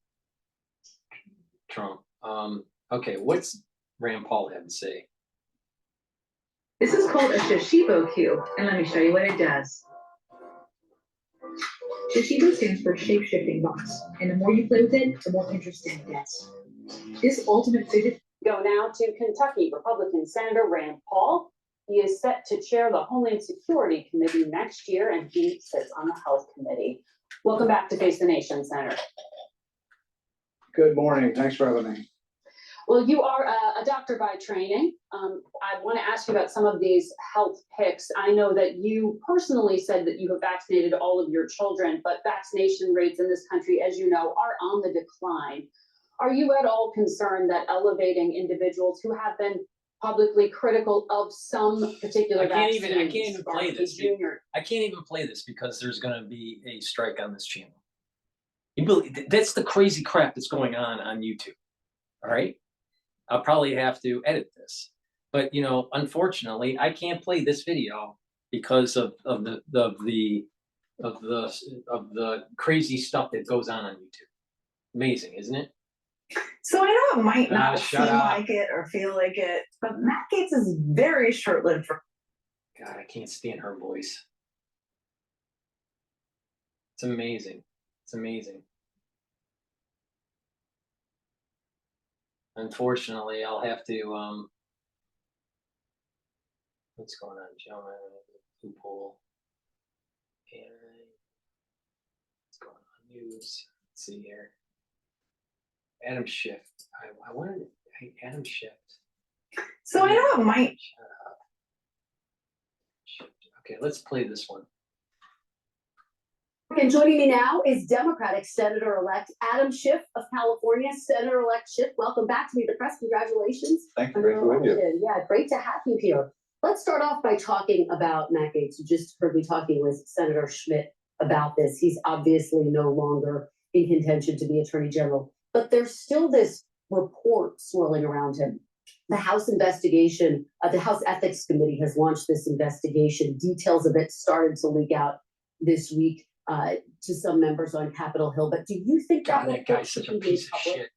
Trump. Okay, what's Rand Paul have to say? This is called a Shishibo cube, and let me show you what it does. Shishibo stands for shape-shifting box, and the more you play with it, the more interesting it gets. This ultimate fidget. Go now to Kentucky Republican Senator Rand Paul. He is set to chair the Homeland Security Committee next year, and he sits on the Health Committee. Welcome back to Face the Nation, Senator. Good morning. Thanks for having me. Well, you are a doctor by training. I want to ask you about some of these health picks. I know that you personally said that you have vaccinated all of your children, but vaccination rates in this country, as you know, are on the decline. Are you at all concerned that elevating individuals who have been publicly critical of some particular vaccines? I can't even play this. I can't even play this because there's going to be a strike on this channel. That's the crazy crap that's going on YouTube. All right, I'll probably have to edit this, but you know, unfortunately, I can't play this video because of the crazy stuff that goes on YouTube. Amazing, isn't it? So I know it might not shut seem up. like it or feel like it, but Matt Gaetz is very short-lived for. God, I can't stand her voice. It's amazing. It's amazing. Unfortunately, I'll have to, what's going on, John? Loophole. And what's going on? News. Let's see here. Adam Schiff. I wanted Adam Schiff. So I know it might. Shut up. Shit. Okay, let's play this one. And joining me now is Democratic Senator-elect Adam Schiff of California. Senator-elect Schiff, welcome back to Meet the Press. Congratulations. Thank you. Great to meet you. Yeah, great to have you here. Let's start off by talking about Matt Gaetz. You just heard me talking with Senator Schmidt about this. He's obviously no longer in contention to be Attorney General, but there's still this report swirling around him. The House investigation, the House Ethics Committee has launched this investigation. Details of it started to leak out this week to some members on Capitol Hill. But do you think that guy's such a piece of shit?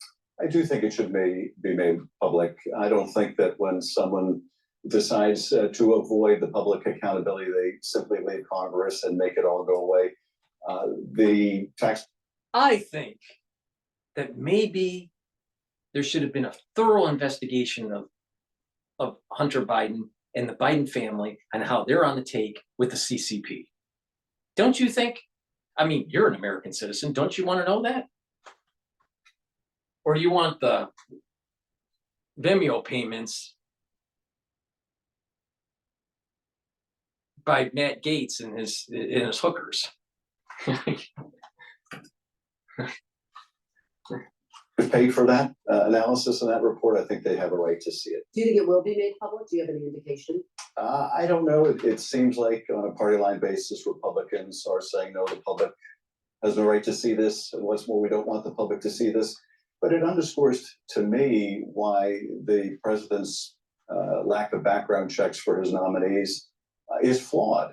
I do think it should be made public. I don't think that when someone decides to avoid the public accountability, they simply leave Congress and make it all go away. I think that maybe there should have been a thorough investigation of Hunter Biden and the Biden family and how they're on the take with the CCP. Don't you think? I mean, you're an American citizen. Don't you want to know that? Or do you want the Vimeo payments by Matt Gaetz and his hookers? Paid for that analysis and that report, I think they have a right to see it. Do you think it will be made public? Do you have any indication? I don't know. It seems like on a party line basis, Republicans are saying, no, the public has no right to see this. And what's more, we don't want the public to see this. But it underscores to me why the president's lack of background checks for his nominees is flawed.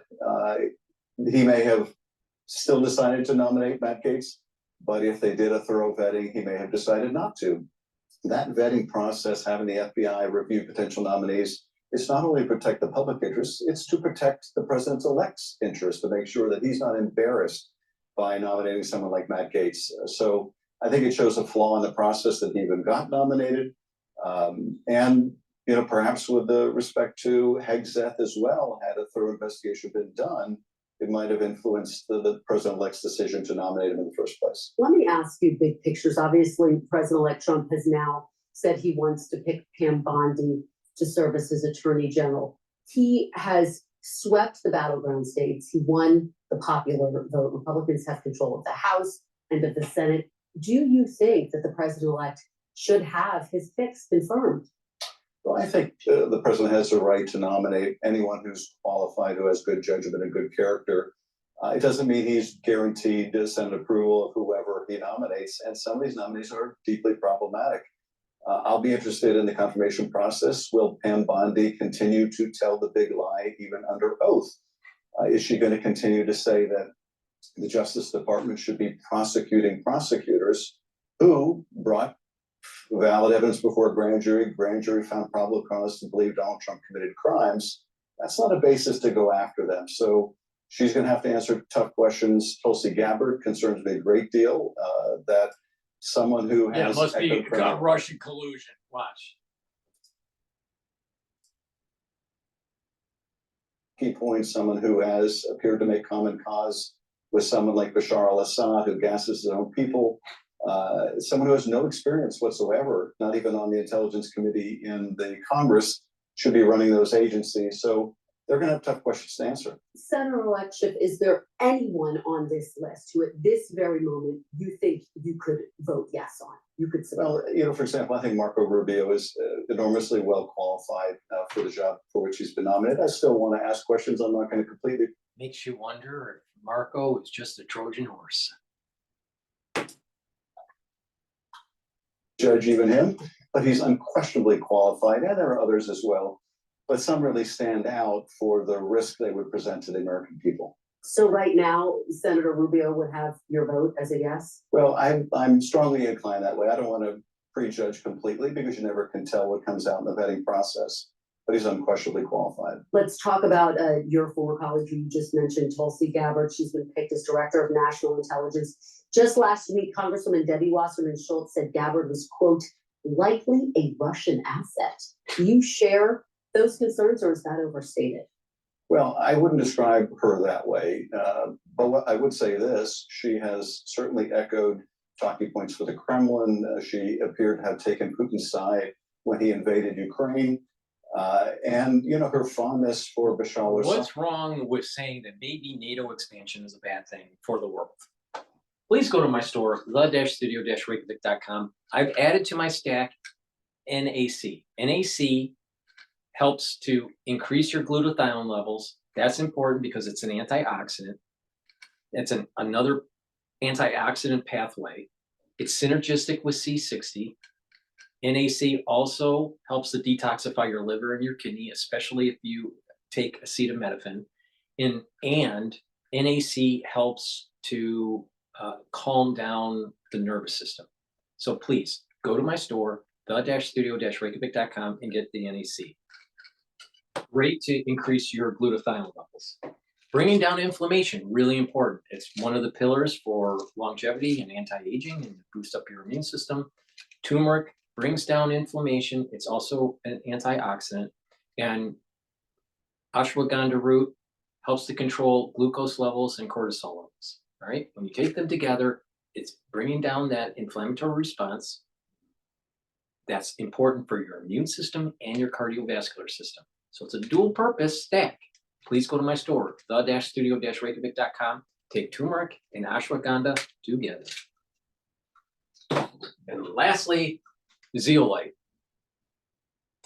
He may have still decided to nominate Matt Gaetz, but if they did a thorough vetting, he may have decided not to. That vetting process, having the FBI review potential nominees, it's not only to protect the public interest, it's to protect the president-elect's interest, to make sure that he's not embarrassed by nominating someone like Matt Gaetz. So I think it shows a flaw in the process that he even got nominated. And perhaps with the respect to Hegseth as well, had a thorough investigation been done, it might have influenced the president-elect's decision to nominate him in the first place. Let me ask you big pictures. Obviously, President-elect Trump has now said he wants to pick Pam Bondi to serve as his Attorney General. He has swept the battleground states. He won the popular vote. Republicans have control of the House and of the Senate. Do you think that the president-elect should have his picks confirmed? Well, I think the president has the right to nominate anyone who's qualified, who has good judgment and good character. It doesn't mean he's guaranteed to send approval of whoever he nominates, and some of these nominees are deeply problematic. I'll be interested in the confirmation process. Will Pam Bondi continue to tell the big lie even under oath? Is she going to continue to say that the Justice Department should be prosecuting prosecutors who brought valid evidence before a grand jury found probable cause to believe Donald Trump committed crimes? That's not a basis to go after them. So she's going to have to answer tough questions. Tulsi Gabbard concerns me a great deal, that someone who has... Yeah, must be Russian collusion. Watch. Key points, someone who has appeared to make common cause with someone like Bashar al-Assad, who gasses his own people. Someone who has no experience whatsoever, not even on the Intelligence Committee in the Congress, should be running those agencies. So they're going to have tough questions to answer. Senator-elect Schiff, is there anyone on this list who at this very moment you think you could vote yes on? You could support? Well, for example, I think Marco Rubio is enormously well qualified for the job for which he's been nominated. I still want to ask questions. I'm not going to completely... Makes you wonder if Marco is just a Trojan horse. Judge even him, but he's unquestionably qualified, and there are others as well. But some really stand out for the risk they would present to the American people. So right now, Senator Rubio would have your vote as a yes? Well, I'm strongly inclined that way. I don't want to prejudge completely because you never can tell what comes out in the vetting process, but he's unquestionably qualified. Let's talk about your former colleague who you just mentioned, Tulsi Gabbard. She's been picked as Director of National Intelligence. Just last week, Congresswoman Debbie Wasserman Schultz said Gabbard was, quote, likely a Russian asset. Do you share those concerns, or is that overstated? Well, I wouldn't describe her that way, but what I would say this, she has certainly echoed talking points for the Kremlin. She appeared to have taken Putin's side when he invaded Ukraine. And, you know, her fondness for Bashar al-Assad. What's wrong with saying that maybe NATO expansion is a bad thing for the world? Please go to my store, the-studio-reykjavik.com. I've added to my stack NAC. NAC helps to increase your glutathione levels. That's important because it's an antioxidant. It's another antioxidant pathway. It's synergistic with C60. NAC also helps to detoxify your liver and your kidney, especially if you take acetaminophen. And NAC helps to calm down the nervous system. So please go to my store, the-studio-reykjavik.com, and get the NAC. Great to increase your glutathione levels. Bringing down inflammation, really important. It's one of the pillars for longevity and anti-aging and boost up your immune system. Turmeric brings down inflammation. It's also an antioxidant. And ashwagandha root helps to control glucose levels and cortisol levels. All right. When you take them together, it's bringing down that inflammatory response. That's important for your immune system and your cardiovascular system. So it's a dual purpose stack. Please go to my store, the-studio-reykjavik.com. Take turmeric and ashwagandha together. And lastly, zeolite.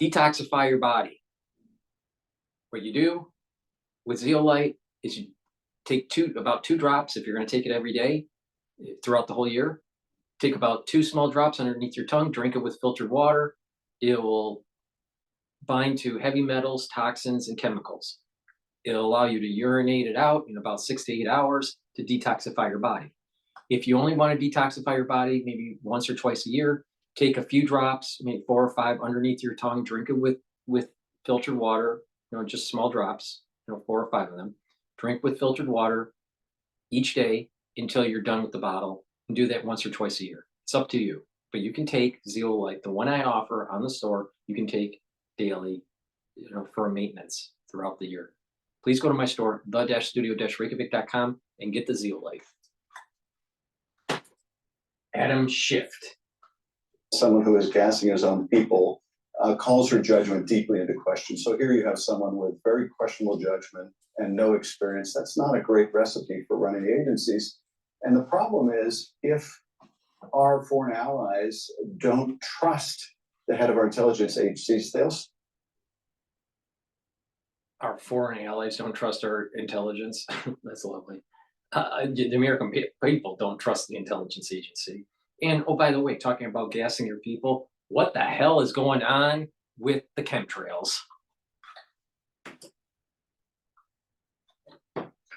Detoxify your body. What you do with zeolite is you take about 2 drops if you're going to take it every day throughout the whole year. Take about 2 small drops underneath your tongue, drink it with filtered water. It will bind to heavy metals, toxins, and chemicals. It'll allow you to urinate it out in about 6 to 8 hours to detoxify your body. If you only want to detoxify your body maybe once or twice a year, take a few drops, maybe 4 or 5 underneath your tongue, drink it with filtered water, just small drops, 4 or 5 of them. Drink with filtered water each day until you're done with the bottle, and do that once or twice a year. It's up to you, but you can take zeolite, the one I offer on the store, you can take daily, for maintenance throughout the year. Please go to my store, the-studio-reykjavik.com, and get the zeolite. Adam Schiff. Someone who is gassing his own people calls her judgment deeply into question. So here you have someone with very questionable judgment and no experience. That's not a great recipe for running agencies. And the problem is, if our foreign allies don't trust the head of our intelligence agencies, Our foreign allies don't trust our intelligence. That's lovely. The American people don't trust the intelligence agency. And, oh, by the way, talking about gassing your people, what the hell is going on with the chemtrails?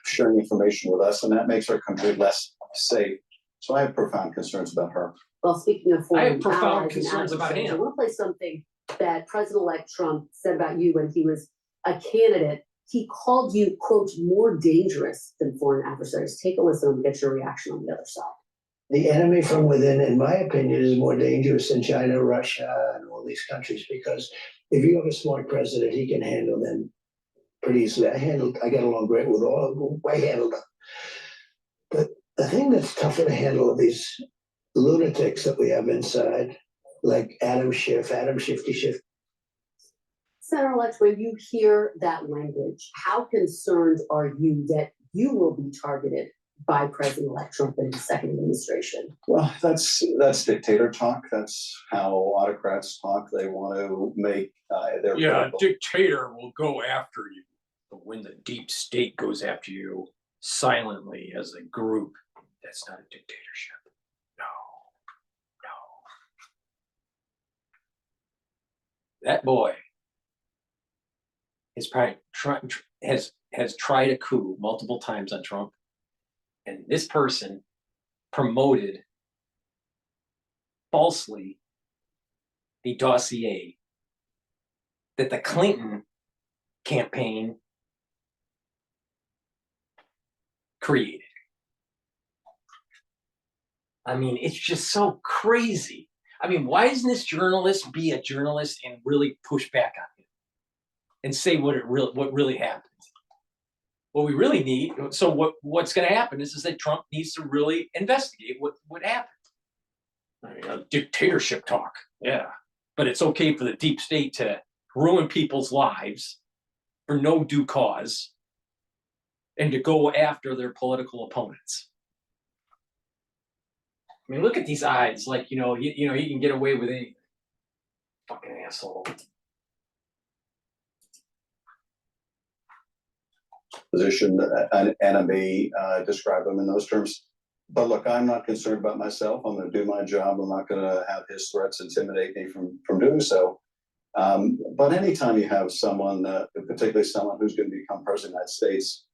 sharing information with us, and that makes our country less safe. So I have profound concerns about her. Well, speaking of I foreign have profound allies and concerns about adversaries, I him. want to play something that President-elect Trump said about you when he was a candidate. He called you, quote, more dangerous than foreign adversaries. Take a listen and get your reaction on the other side. The enemy from within, in my opinion, is more dangerous than China, Russia, and all these countries, because if you have a smart president, he can handle them pretty easily. I get along great with all of them. I handle them. But the thing that's tougher to handle are these lunatics that we have inside, like Adam Schiff, Shifty Schiff. Senator-elect, when you hear that language, how concerned are you that you will be targeted by President-elect Trump in his second administration? Well, that's dictator talk. That's how autocrats talk. They want to make their political... dictator will go after you. But when the deep state goes after you silently as a group, that's not a dictatorship. No. That boy is probably has tried a coup multiple times on Trump. And this person promoted falsely the dossier that the Clinton campaign created. I mean, it's just so crazy. I mean, why doesn't this journalist be a journalist and really push back on him and say what really happened? What we really need, so what's going to happen is that Trump needs to really investigate what happened. I mean, dictatorship talk, yeah, but it's okay for the deep state to ruin people's lives for no due cause and to go after their political opponents. I mean, look at these eyes. Like, you know, he can get away with anything. Fucking asshole. Position, an enemy, describe them in those terms. But look, I'm not concerned about myself. I'm going to do my job. I'm not going to have his threats intimidate me from doing so. But anytime you have someone, particularly someone who's going to become president of the United States,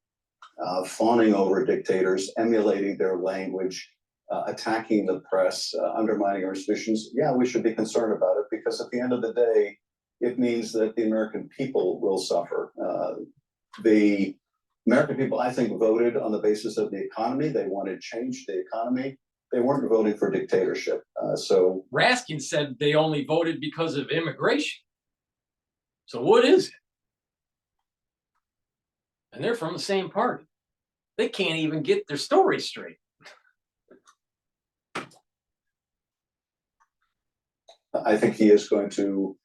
fawning over dictators, emulating their language, attacking the press, undermining our institutions, yeah, we should be concerned about it, because at the end of the day, it means that the American people will suffer. The American people, I think, voted on the basis of the economy. They wanted change to the economy. They weren't voting for dictatorship. So Raskin said they only voted because of immigration. So what is it? And they're from the same party. They can't even get their story straight. I think he is going to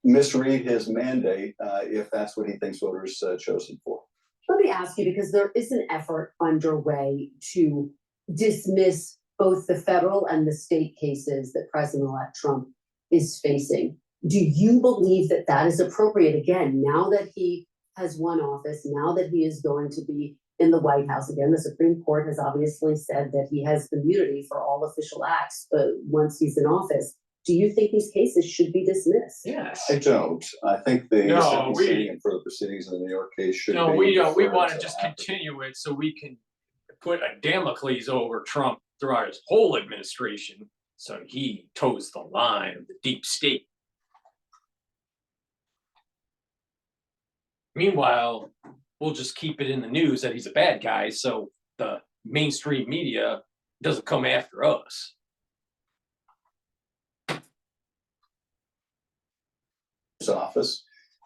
misread his mandate if that's what he thinks voters chose him for. Let me ask you, because there is an effort underway to dismiss both the federal and the state cases that President-elect Trump is facing. Do you believe that that is appropriate? Again, now that he has won office, now that he is going to be in the White House again, the Supreme Court has obviously said that he has immunity for all official acts once he's in office. Do you think these cases should be dismissed? Yes. I don't. I think the sentencing and further proceedings in the New York case should be. No, we don't. We want to deferred just until after. continue it so we can put a Damocles over Trump throughout his whole administration, so he toes the line of the deep state. Meanwhile, we'll just keep it in the news that he's a bad guy, so the mainstream media doesn't come after us. His office.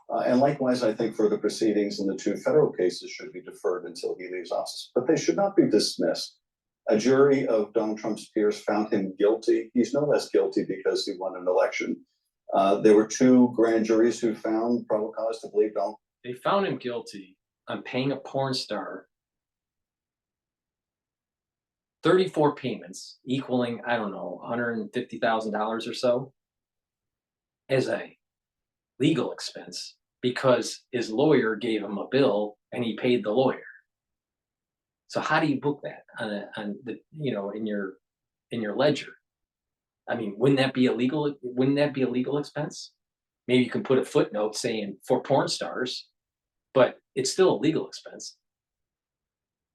And likewise, I think further proceedings in the two federal cases should be deferred until he leaves office, but they should not be dismissed. A jury of Donald Trump's peers found him guilty. He's no less guilty because he won an election. There were two grand juries who found probable cause to believe Donald. They found him guilty on paying a porn star 34 payments, equaling, I don't know, $150,000 or so, as a legal expense, because his lawyer gave him a bill and he paid the lawyer. So how do you book that on the, you know, in your ledger? I mean, wouldn't that be a legal expense? Maybe you can put a footnote saying for porn stars, but it's still a legal expense.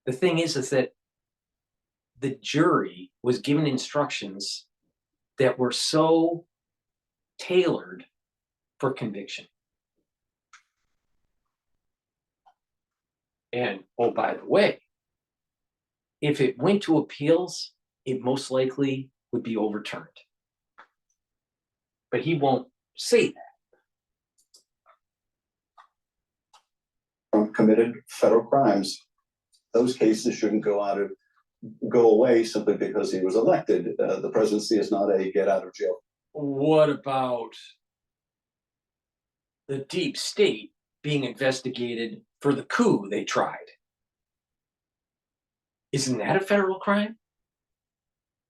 The thing is that the jury was given instructions that were so tailored for conviction. And oh, by the way, if it went to appeals, it most likely would be overturned. But he won't say that. Trump committed federal crimes. Those cases shouldn't go away simply because he was elected. The presidency is not a get out of jail. What about the deep state being investigated for the coup they tried? Isn't that a federal crime?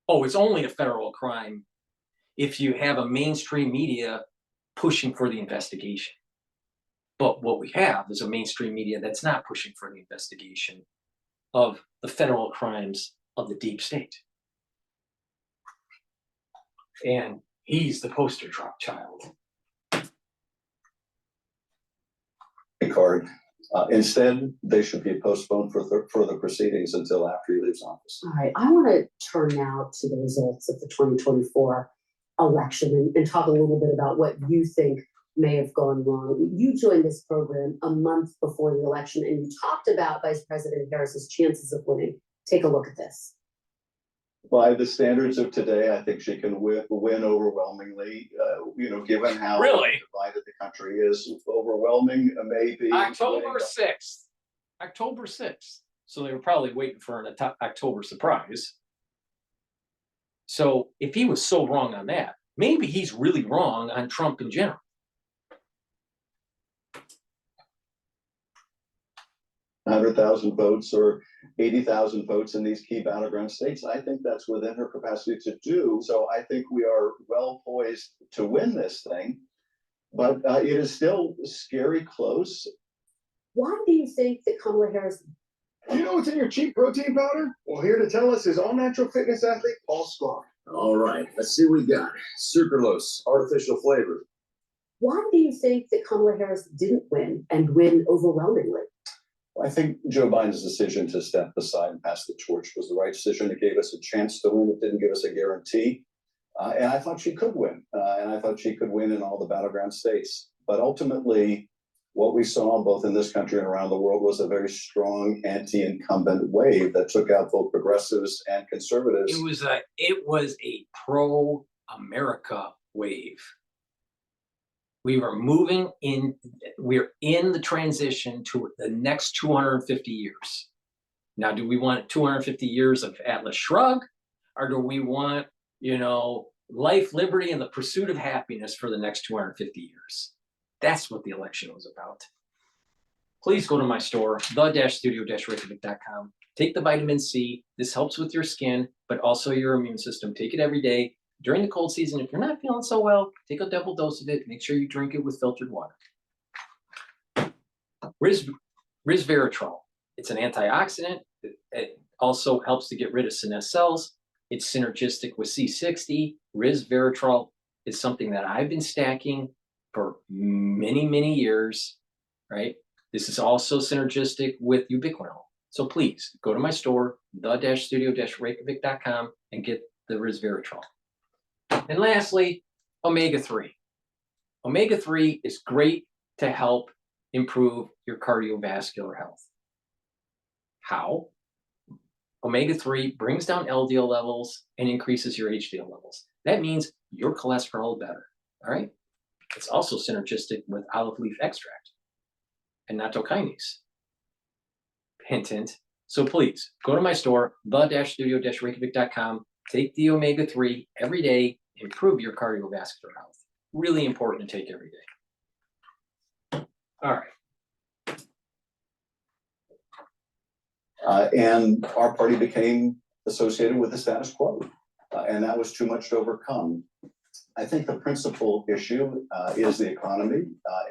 Oh, it's only a federal crime if you have a mainstream media pushing for the investigation. But what we have is a mainstream media that's not pushing for the investigation of the federal crimes of the deep state. And he's the poster child. Card. Instead, they should be postponed for further proceedings until after he leaves office. All right, I want to turn now to the results of the 2024 election and talk a little bit about what you think may have gone wrong. You joined this program a month before the election, and you talked about Vice President Harris's chances of winning. Take a look at this. By the standards of today, I think she can win overwhelmingly. Given how divided the country is, overwhelming maybe. October 6th. October 6th. So they were probably waiting for an October surprise. So if he was so wrong on that, maybe he's really wrong on Trump in general. 100,000 votes or 80,000 votes in these key battleground states. I think that's within her capacity to do. So I think we are well poised to win this thing, but it is still scary close. Why do you think that Kamala Harris? You know what's in your cheap protein powder? Well, here to tell us is all-natural fitness athlete Paul Sklar. All right, let's see what we got. Sucralose, artificial flavor. Why do you think that Kamala Harris didn't win and win overwhelmingly? I think Joe Biden's decision to step aside and pass the torch was the right decision. It gave us a chance to win. It didn't give us a guarantee. And I thought she could win. And I thought she could win in all the battleground states. But ultimately, what we saw both in this country and around the world was a very strong anti-incumbent wave that took out both progressives and conservatives. It was a pro-America wave. We're in the transition to the next 250 years. Now, do we want 250 years of Atlas Shrugged, or do we want, life, liberty, and the pursuit of happiness for the next 250 years? That's what the election was about. Please go to my store, the-studio-reykjavik.com. Take the vitamin C. This helps with your skin, but also your immune system. Take it every day. During the cold season, if you're not feeling so well, take a double dose of it. Make sure you drink it with filtered water. Resveratrol. It's an antioxidant. It also helps to get rid of senescent cells. It's synergistic with C60. Resveratrol is something that I've been stacking for many, many years, right? This is also synergistic with ubiquinol. So please go to my store, the-studio-reykjavik.com, and get the resveratrol. And lastly, omega-3. Omega-3 is great to help improve your cardiovascular health. How? Omega-3 brings down LDL levels and increases your HDL levels. That means your cholesterol better, all right? It's also synergistic with olive leaf extract and nattokinase. Hint, hint. So please, go to my store, the-studio-reykjavik.com, take the omega-3 every day, improve your cardiovascular health. Really important to take every day. All right. And our party became associated with the status quo, and that was too much to overcome. I think the principal issue is the economy,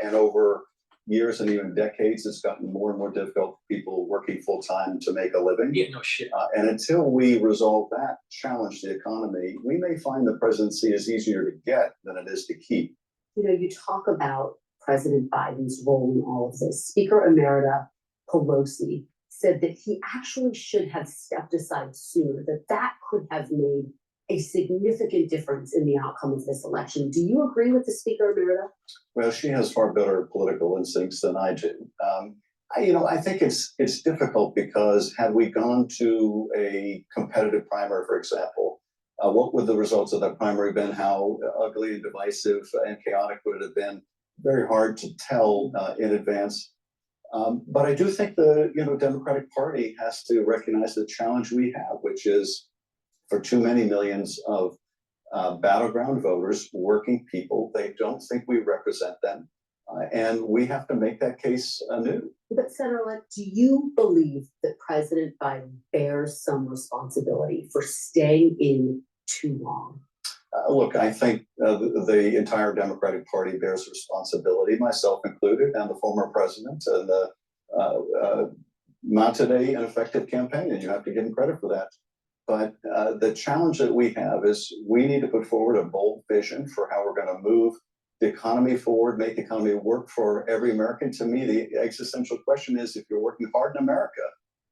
and over years and even decades, it's gotten more and more difficult for people working full time to make a living. Yeah, no shit. And until we resolve that, challenge the economy, we may find the presidency is easier to get than it is to keep. You talk about President Biden's role in all of this. Speaker Emerita Pelosi said that he actually should have stepped aside sooner, that could have made a significant difference in the outcome of this election. Do you agree with the Speaker Emerita? Well, she has far better political instincts than I do. I think it's difficult because had we gone to a competitive primary, for example, what would the results of that primary been? How ugly and divisive and chaotic would it have been? Very hard to tell in advance. But I do think the Democratic Party has to recognize the challenge we have, which is for too many millions of battleground voters, working people, they don't think we represent them. And we have to make that case anew. But Senator-elect, do you believe that President Biden bears some responsibility for staying in too long? Look, I think the entire Democratic Party bears responsibility, myself included, and the former president, and the mounted an effective campaign, and you have to give him credit for that. But the challenge that we have is we need to put forward a bold vision for how we're going to move the economy forward, make the economy work for every American. To me, the existential question is, if you're working hard in America,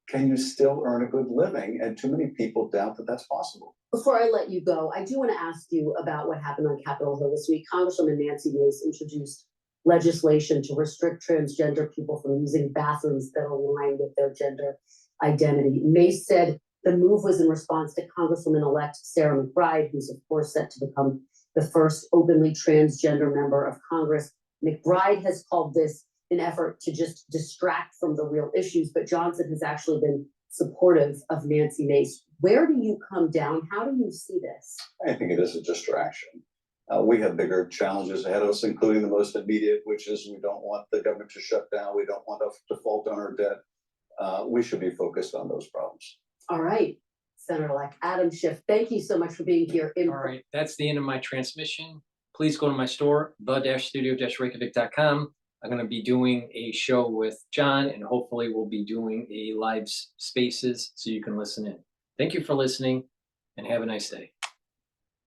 can you still earn a good living? And too many people doubt that that's possible. Before I let you go, I do want to ask you about what happened on Capitol Hill this week. Congresswoman Nancy Mace introduced legislation to restrict transgender people from using bathrooms that align with their gender identity. Mace said the move was in response to Congresswoman-elect Sarah McBride, who's of course set to become the first openly transgender member of Congress. McBride has called this an effort to just distract from the real issues, but Johnson has actually been supportive of Nancy Mace. Where do you come down? How do you see this? I think it is a distraction. We have bigger challenges ahead of us, including the most immediate, which is we don't want the government to shut down. We don't want to default on our debt. we should be focused on those problems. All right, Senator-elect Adam Schiff, thank you so much for being here. All right, that's the end of my transmission. Please go to my store, the-studio-reykjavik.com. I'm going to be doing a show with John, and hopefully we'll be doing a live spaces so you can listen in. Thank you for listening, and have a nice day.